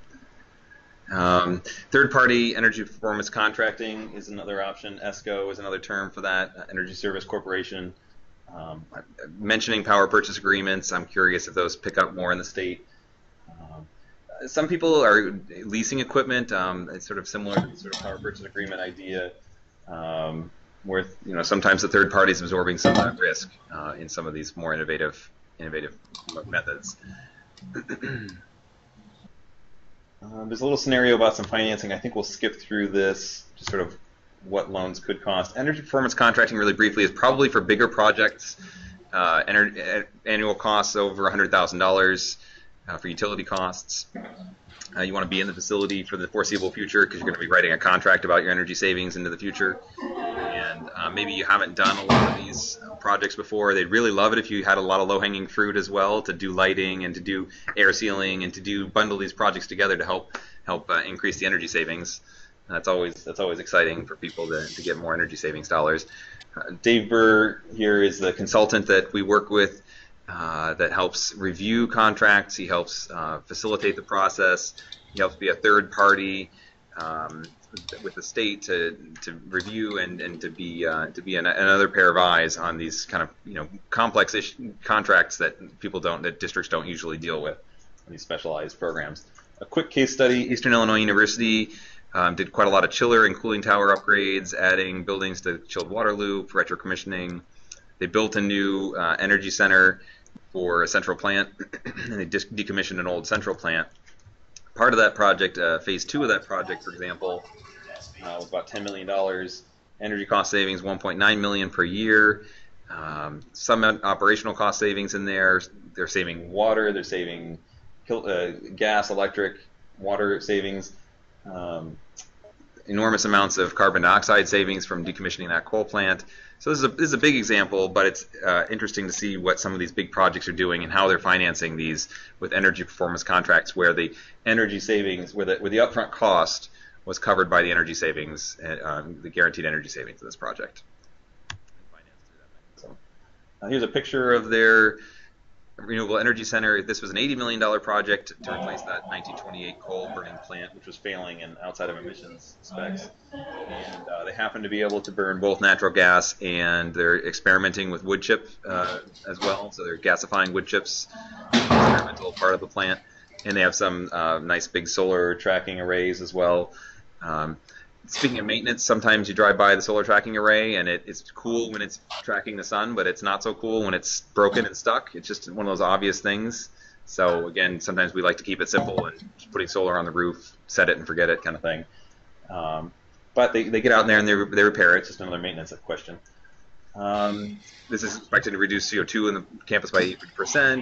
Third-party energy performance contracting is another option. ESCO is another term for that. Energy Service Corporation. Mentioning power purchase agreements, I'm curious if those pick up more in the state. Some people are leasing equipment. It's sort of similar to the sort of power purchase agreement idea, where sometimes the third party is absorbing some of that risk in some of these more innovative methods. There's a little scenario about some financing. I think we'll skip through this, just sort of what loans could cost. Energy performance contracting, really briefly, is probably for bigger projects, annual costs over $100,000 for utility costs. You want to be in the facility for the foreseeable future because you're going to be writing a contract about your energy savings into the future. And maybe you haven't done a lot of these projects before. They'd really love it if you had a lot of low-hanging fruit as well, to do lighting and to do air sealing and to bundle these projects together to help increase the energy savings. That's always exciting for people to get more energy savings dollars. Dave Burr here is the consultant that we work with that helps review contracts. He helps facilitate the process. He helps be a third party with the state to review and to be another pair of eyes on these kind of complex contracts that districts don't usually deal with, these specialized programs. A quick case study: Eastern Illinois University Did quite a lot of chiller and cooling tower upgrades, adding buildings to chilled water loop, retro commissioning. They built a new energy center for a central plant, and they decommissioned an old central plant. Part of that project, phase 2 of that project, for example, was about $10 million. Energy cost savings, $1.9 million per year. Some operational cost savings in there. They're saving water. They're saving gas, electric, water savings. Enormous amounts of carbon dioxide savings from decommissioning that coal plant. So this is a big example, but it's interesting to see what some of these big projects are doing and how they're financing these with energy performance contracts, where the energy savings, where the upfront cost was covered by the energy savings, the guaranteed energy savings of this project. So, here's a picture of their renewable energy center. This was an $80 million project to replace that 1928 coal burning plant, which was failing and outside of emissions specs. And they happen to be able to burn both natural gas, and they're experimenting with wood chip as well. So they're gasifying wood chips, experimental part of the plant. And they have some nice big solar tracking arrays as well. Speaking of maintenance, sometimes you drive by the solar tracking array and it's cool when it's tracking the sun, but it's not so cool when it's broken and stuck. It's just one of those obvious things. So again, sometimes we like to keep it simple and just putting solar on the roof, set it and forget it kind of thing. But they get out there and they repair it. It's just another maintenance question. This is expected to reduce CO2 in the campus by 8%.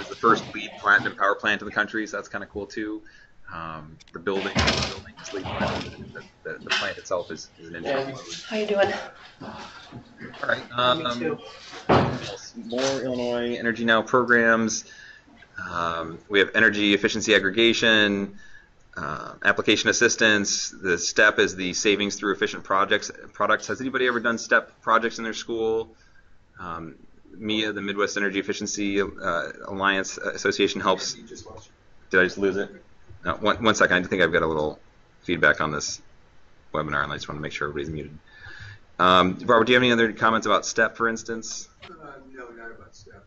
It's the first LEED platinum power plant in the country, so that's kind of cool too. The building is LEED platinum. The plant itself is an engineering. How you doing? All right. Me too. More Illinois Energy Now programs. We have energy efficiency aggregation, application assistance. The STEP is the savings through efficient products. Has anybody ever done STEP projects in their school? MIA, the Midwest Energy Efficiency Alliance Association, helps. Did I just lose it? No, one second. I think I've got a little feedback on this webinar, and I just want to make sure everybody's muted. Robert, do you have any other comments about STEP, for instance? No, not about STEP.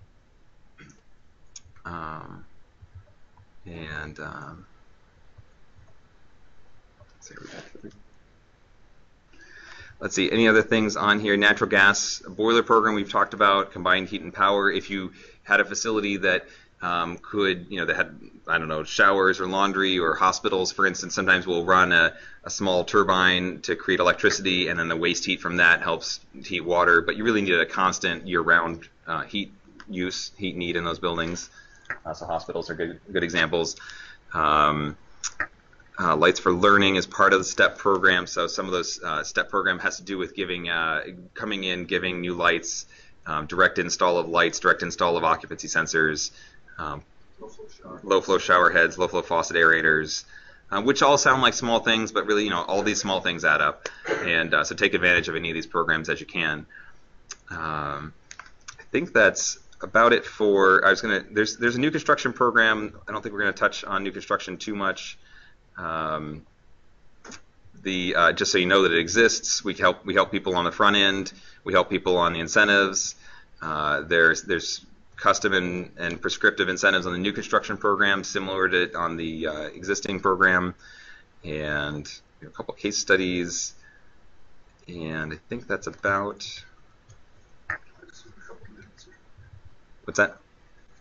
Let's see, any other things on here? Natural gas boiler program we've talked about, combined heat and power. If you had a facility that that had, I don't know, showers or laundry, or hospitals, for instance, sometimes we'll run a small turbine to create electricity, and then the waste heat from that helps heat water. But you really need a constant year-round heat need in those buildings. So hospitals are good examples. Lights for Learning is part of the STEP program. So some of those STEP program has to do with coming in, giving new lights, direct install of lights, direct install of occupancy sensors, low flow shower heads, low flow faucet aerators, which all sound like small things, but really, all these small things add up. And so take advantage of any of these programs as you can. I think that's about it for. There's a new construction program. I don't think we're going to touch on new construction too much. Just so you know that it exists, we help people on the front end. We help people on the incentives. There's custom and prescriptive incentives on the new construction program, similar to on the existing program, and a couple case studies. And I think that's about. What's that?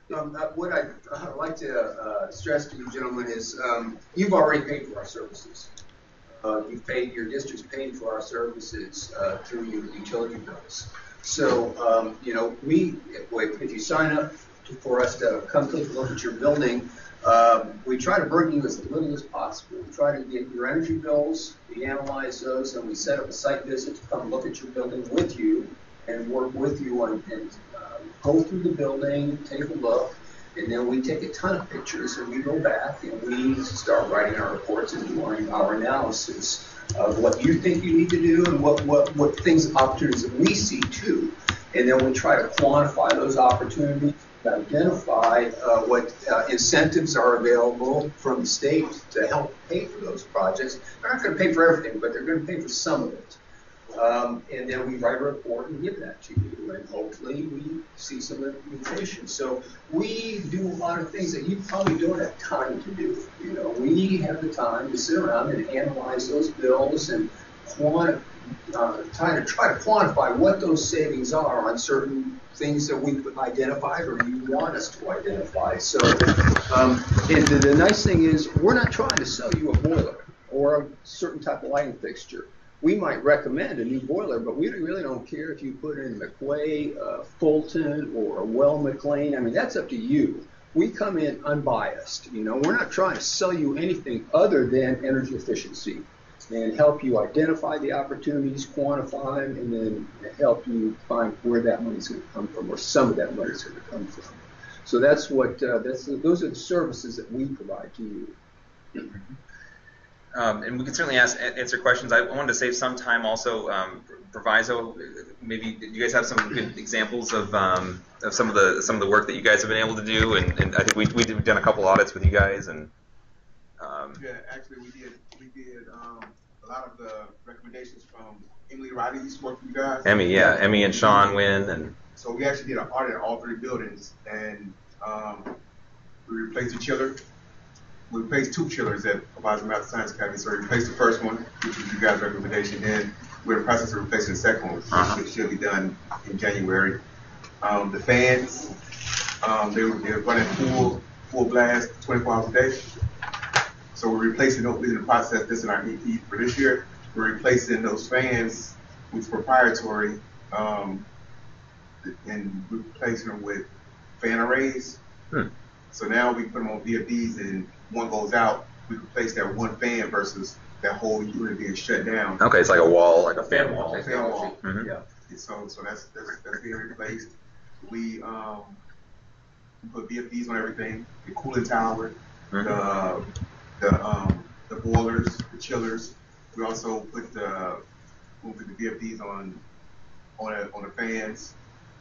What I'd like to stress to you gentlemen is you've already paid for our services. Your district's paying for our services through your utility bills. So, if you sign up for us to come take a look at your building, we try to burden you as little as possible. We try to get your energy bills, we analyze those, and we set up a site visit to come look at your building with you and work with you and go through the building, take a look, and then we take a ton of pictures and we go back and we start writing our reports and doing our analysis of what you think you need to do and what opportunities that we see too. And then we try to quantify those opportunities, identify what incentives are available from the state to help pay for those projects. They're not going to pay for everything, but they're going to pay for some of it. And then we write a report and give that to you, and hopefully we see some implementation. So we do a lot of things that you probably don't have time to do. You know, we have the time to sit around and analyze those bills and try to quantify what those savings are on certain things that we've identified or you want us to identify. So, and the nice thing is we're not trying to sell you a boiler or a certain type of lighting fixture. We might recommend a new boiler, but we really don't care if you put in McQuay, Fulton, or a Well McLean. I mean, that's up to you. We come in unbiased. You know, we're not trying to sell you anything other than energy efficiency and help you identify the opportunities, quantify them, and then help you find where that money's going to come from, or some of that money's going to come from. So that's what those are the services that we provide to you. And we can certainly answer questions. I wanted to save some time also. Proviso, maybe do you guys have some good examples of some of the work that you guys have been able to do? And I think we've done a couple audits with you guys. And yeah, actually we did a lot of the recommendations from Emily Riley used to work for you guys. Emmy and Sean Wynn. And so we actually did an audit of all 3 buildings, and we replaced the chiller. We replaced 2 chillers at Proviso Math Science Academy. So we replaced the first one, which was you guys' recommendation. Then we're in the process of replacing the second one, which should be done in January. The fans, they're running full blast 24 hours a day. So we're replacing those. We're in the process. This is our EP for this year. We're replacing those fans, which is proprietary, and replacing them with fan arrays. So now we put them on VFDs, and one goes out, we replace that one fan versus that whole unit being shut down. Okay, it's like a wall, like a fan wall. Fan wall. Mm-hmm. Yeah. And so that's being replaced. We put VFDs on everything, the cooling tower, the boilers, the chillers. We also put the VFDs on the fans.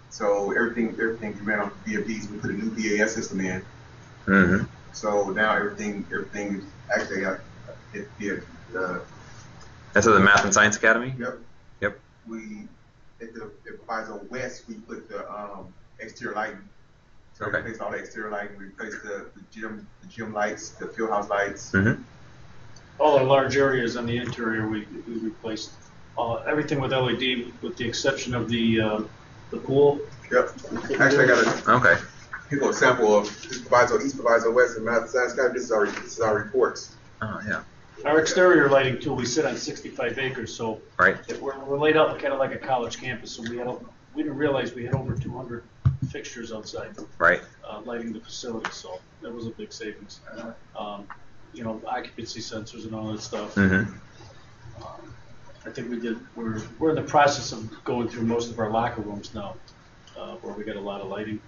So everything can run off the VFDs. We put a new BAS system in. Mm-hmm. So now everything is actually That's at the Math and Science Academy? Yep. We at the Proviso West, we put the exterior lighting. So we replaced all the exterior lighting. We replaced the gym lights, the field house lights. Mm-hmm. All our large areas on the interior, we replaced everything with LED, with the exception of the pool. Yep. Actually, I got a sample of East Proviso West, and Math and Science Academy. This is our reports. Oh yeah. Our exterior lighting too. We sit on 65 acres, so we're laid out kind of like a college campus. So we didn't realize we had over 200 fixtures outside, lighting the facility. So that was a big savings. Occupancy sensors and all that stuff. Mm-hmm. I think we're in the process of going through most of our locker rooms now, where we got a lot of lighting.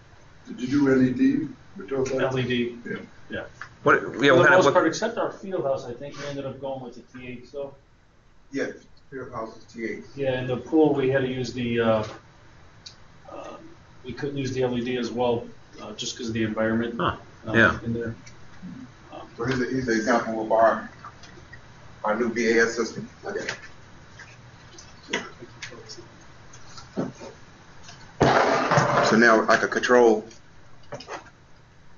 Did you do LED? LED. Yeah. For the most part, except our field house, I think we ended up going with the T8. So. Yeah, field house is T8. Yeah, and the pool we had to use the. We couldn't use the LED as well, just because of the environment. In there. So here's an example of our new BAS system. Okay. So now I can control.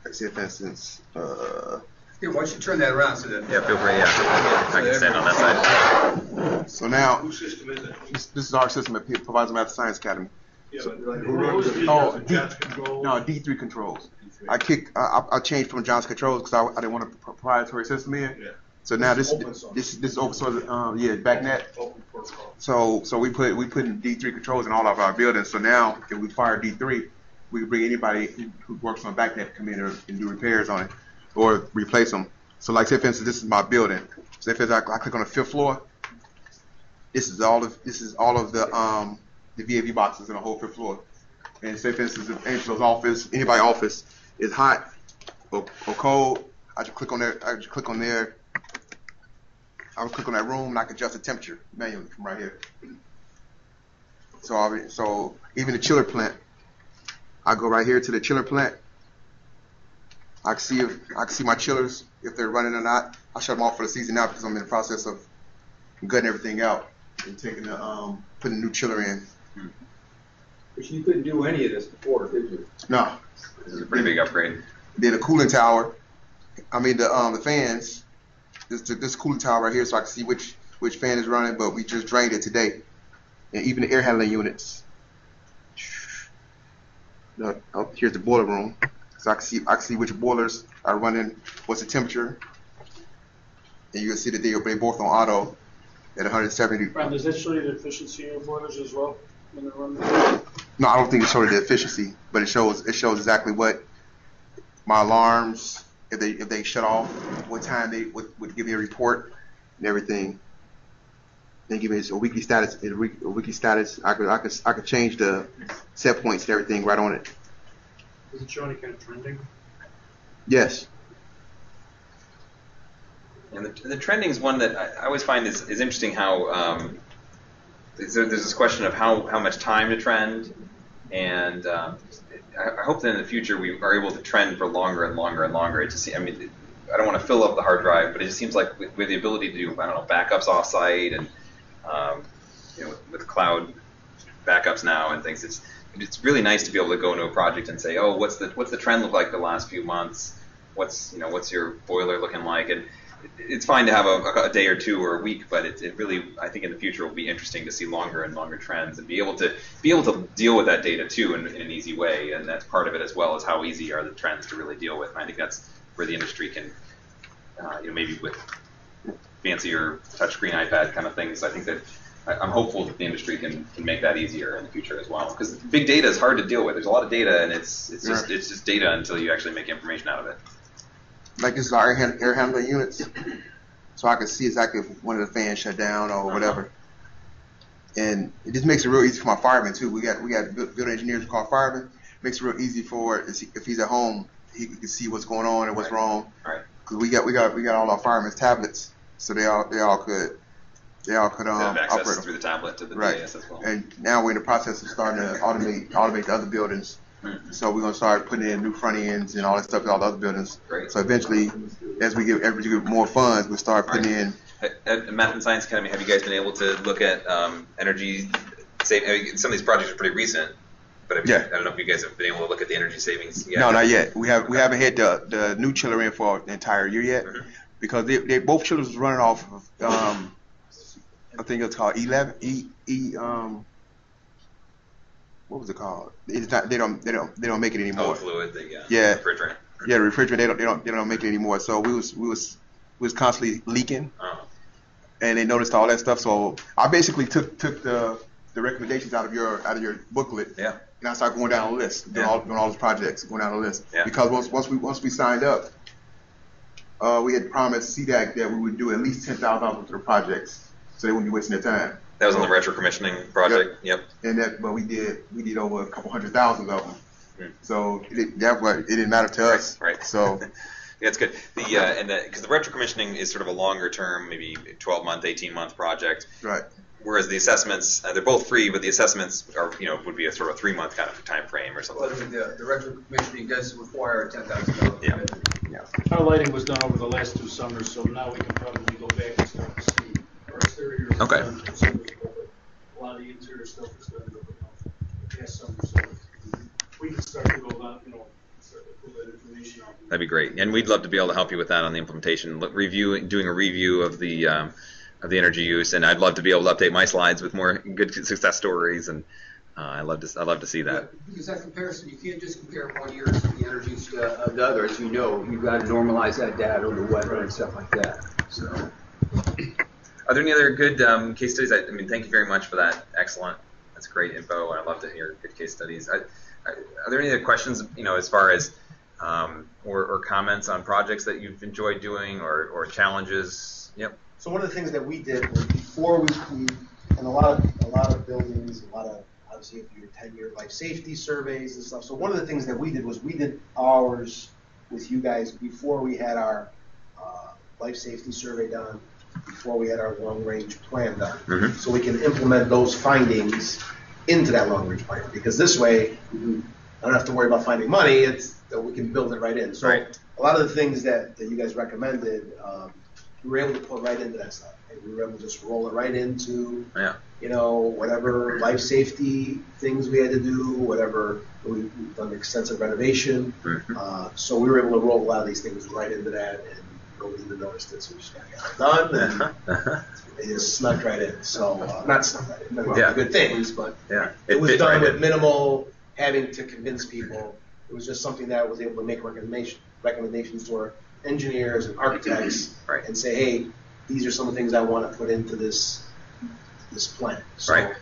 Let's see, for instance. Here, why don't you turn that around so that. Yeah, feel free. Yeah, I can stand on that side. So now, Whose system is it? this is our system at Proviso Math Science Academy. Yeah, So, but who runs it? D3 controls. I changed from John's controls because I didn't want a proprietary system in. Yeah. So now this is open source. BACnet. So we put D3 controls in all of our buildings. So now if we fire D3, we can bring anybody who works on BACnet to come in and do repairs on it or replace them. So like say for instance, this is my building. Say for instance, I click on the 5th floor. This is all of the VAV boxes in the whole 5th floor. And say for instance, if Angelo's office, anybody's office is hot or cold, I just click on there. I would click on that room and I can adjust the temperature manually from right here. So even the chiller plant, I go right here to the chiller plant. I can see my chillers if they're running or not. I shut them off for the season now because I'm in the process of gutting everything out. and taking putting a new chiller in. But you couldn't do any of this before, did you? No. This is a pretty big upgrade. Then a cooling tower. I mean the fans. This cooling tower right here, so I can see which fan is running. But we just drained it today, and even the air handling units. Here's the boiler room, so I can see which boilers are running, what's the temperature, and you can see that they both on auto at 170. Ron, does that show you the efficiency of your boilers as well when they're running? No, I don't think it shows the efficiency, but it shows exactly what my alarms, if they shut off, what time they would give me a report and everything. They give me a weekly status. I could change the set points and everything right on it. Does it show any kind of trending? Yes. And the trending is one that I always find is interesting. How there's this question of how much time to trend, and I hope that in the future we are able to trend for longer and longer and longer. It just, I mean, I don't want to fill up the hard drive, but it just seems like with the ability to do, I don't know, backups offsite and with cloud backups now and things, it's really nice to be able to go into a project and say, oh, what's the trend look like the last few months? What's your boiler looking like? And it's fine to have a day or two or a week, but it really, I think in the future will be interesting to see longer and longer trends and be able to deal with that data too in an easy way. And that's part of it as well, as how easy are the trends to really deal with. And I think that's where the industry can, maybe with fancier touchscreen iPad kind of things, I think that I'm hopeful that the industry can make that easier in the future as well. Because big data is hard to deal with. There's a lot of data, and it's just data until you actually make information out of it. Like this is our air handling units, so I can see exactly if one of the fans shut down or whatever. And it just makes it real easy for my fireman too. We got building engineers called firemen. Makes it real easy for if he's at home, he can see what's going on and what's wrong. Right. Because we got all our firemen's tablets, so they all could have access operate through the tablet to the right. DAS as well. And now we're in the process of starting to automate the other buildings. Mm-hmm. So we're gonna start putting in new front ends and all that stuff in all the other buildings. Great. So eventually, as we get more funds, we'll start putting in. At Math and Science Academy, have you guys been able to look at energy saving? Some of these projects are pretty recent, but I don't know if you guys have been able to look at the energy savings yet. No, not yet. We haven't had the new chiller in for the entire year yet, because they both chillers was running off of I think it's called 11 what was it called? It's not. They don't make it anymore. Oh, fluid. Refrigerant. Yeah, the refrigerant. They don't make it anymore. So we was constantly leaking, and they noticed all that stuff. So I basically took the recommendations out of your booklet. Yeah. And I started going down the list, doing all those projects, going down the list. Yeah. Because once we signed up, we had promised CDAC that we would do at least $10,000 worth of projects, so they wouldn't be wasting their time. That was on the retro commissioning project. Yep. And but we did over a couple 100,000 of them. So it didn't matter to us. Right. So yeah, it's good. Because the retro commissioning is sort of a longer term, maybe 12-month, 18-month project. Right. Whereas the assessments, they're both free, but the assessments are, would be a sort of a 3-month kind of time frame or something. Well, the retro commissioning does require a $10,000 commitment. Yeah. Our lighting was done over the last 2 summers, so now we can probably go back and start to see our exteriors. Okay. A lot of the interior stuff is done over the past summer, so we can start to go down, start to pull that information out. That'd be great, and we'd love to be able to help you with that on the implementation. Doing a review of the energy use, and I'd love to be able to update my slides with more good success stories, and I love to see that. Yeah, because that comparison, you can't just compare one year to the energy of the other. As you know, you've got to normalize that data over weather and stuff like that. So. Are there any other good case studies? I mean, thank you very much for that. Excellent. That's great info, and I love to hear good case studies. Are there any other questions, as far as or comments on projects that you've enjoyed doing or challenges? Yep. So one of the things that we did was before we and a lot of buildings, obviously if you're 10-year life safety surveys and stuff. So one of the things that we did was we did ours with you guys before we had our life safety survey done, before we had our long-range plan done. Mm-hmm. So we can implement those findings into that long-range plan, because this way I don't have to worry about finding money. It's that we can build it right in. So right. A lot of the things that you guys recommended, we were able to put right into that stuff. and we were able to just roll it right into, Yeah. you know, whatever life safety things we had to do, whatever, we've done extensive renovation. So we were able to roll a lot of these things right into that, and nobody even noticed it, so we just got it done, and it just snuck right in. So, not snuck right in, not Yeah. good things, but Yeah. it was fit done right with in. minimal having to convince people. It was just something that I was able to make recommendations to our engineers and architects, Right. and say, hey, these are some of the things I want to put into this plan. So, Right.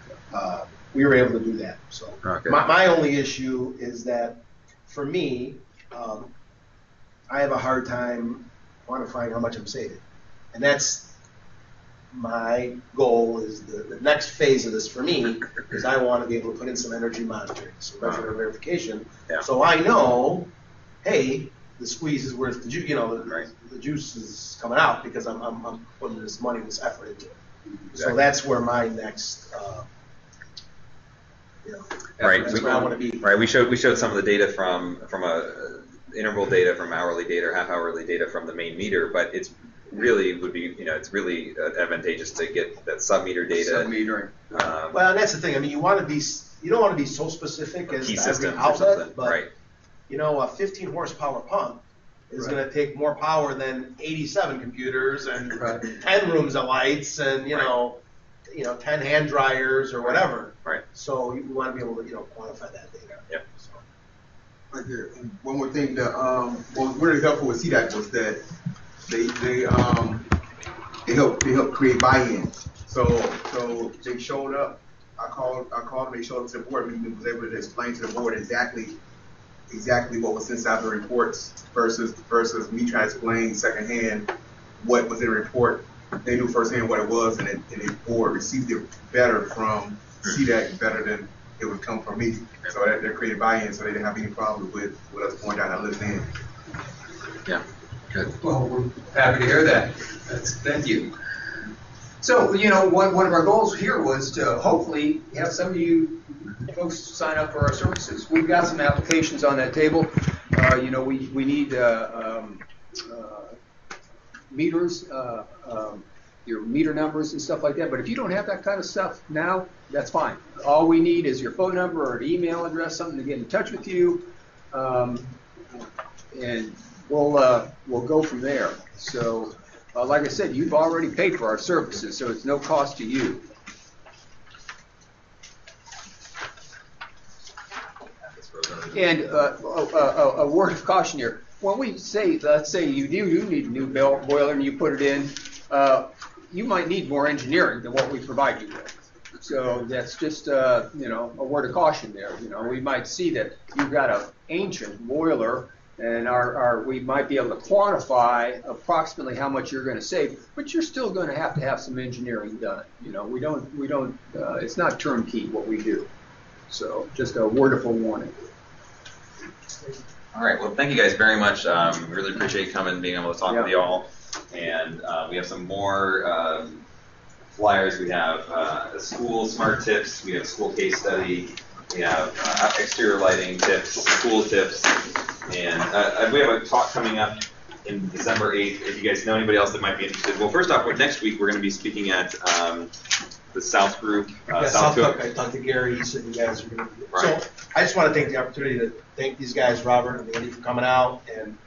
we were able to do that. So Okay. my only issue is that for me, I have a hard time quantifying how much I'm saving, and that's my goal. Is the next phase of this for me is I want to be able to put in some energy monitoring, some resident verification, Yeah. so I know, hey, the squeeze is worth the juice. You know, the juice is coming out because I'm putting this money, this effort into it. So that's where my next, Right. that's where I want to be. Right. We showed some of the data from interval data from hourly data or half hourly data from the main meter, but it's really would be, you know, it's really advantageous to get that sub-meter data. Sub-metering. Well, and that's the thing. I mean, you don't want to be so specific as Key to every systems or outlet, something. but Right. you know, a 15 horsepower pump is going to take more power than 87 computers and 10 rooms of lights and you know 10 hand dryers or whatever. Right. So we want to be able to quantify that data. Yep. So. Right here. And one more thing that what was really helpful with CDAC was that they helped create buy-in. So they showed up. I called them. They showed up to the board meeting and was able to explain to the board exactly what was inside the reports versus me trying to explain secondhand what was in the report. They knew firsthand what it was, and the board received it better from CDAC better than it would come from me. So that created buy-in, so they didn't have any problem with us going down and listening in. Yeah. Good. Well, we're happy to hear that. Thank you. So, you know, one of our goals here was to hopefully have some of you folks sign up for our services. We've got some applications on that table. You know, we need meters, your meter numbers and stuff like that. But if you don't have that kind of stuff now, that's fine. All we need is your phone number or an email address, something to get in touch with you, and we'll go from there. So, like I said, you've already paid for our services, so it's no cost to you. And a word of caution here. When we say, let's say you do need a new boiler and you put it in, you might need more engineering than what we provide you with. So that's just, you know, a word of caution there. You know, we might see that you've got an ancient boiler, and we might be able to quantify approximately how much you're going to save, but you're still going to have some engineering done. You know, we don't. It's not turnkey what we do. So just a word of warning. All right. Well, thank you guys very much. Really appreciate coming, being able to talk with you all. And we have some more flyers. We have school smart tips. We have school case study. We have exterior lighting tips, school tips, and we have a talk coming up in December 8th. If you guys know anybody else that might be interested. Well, first off, next week we're going to be speaking at the South Group. South Cook. I talked to Gary. He said you guys are going to. Right. So I just want to take the opportunity to thank these guys, Robert and Andy, for coming out. And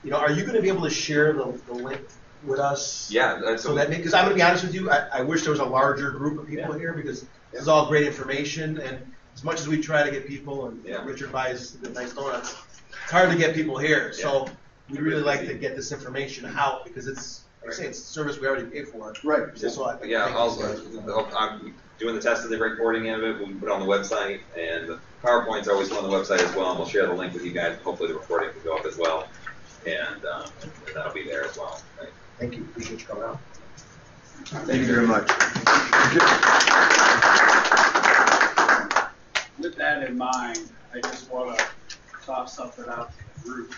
you know, are you going to be able to share the link with us? Yeah. So that because I'm going to be honest with you, I wish there was a larger group of people here because this is all great information. And as much as we try to get people, and Richard buys the nice donuts, it's hard to get people here. So we'd really like to get this information out because it's. Like I say, it's a service we already pay for. Right. So I'm doing the test of the recording of it. We'll put it on the website, and the PowerPoint's always on the website as well. And we'll share the link with you guys. Hopefully, the recording can go up as well, and that'll be there as well. Right. Thank you. Appreciate you coming out. Thank you very much. With that in mind, I just want to toss something out to the group.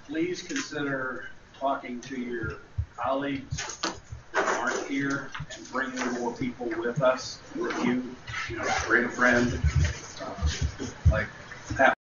Please consider talking to your colleagues that aren't here and bringing more people with us, with you, you know, bring a friend, like Pat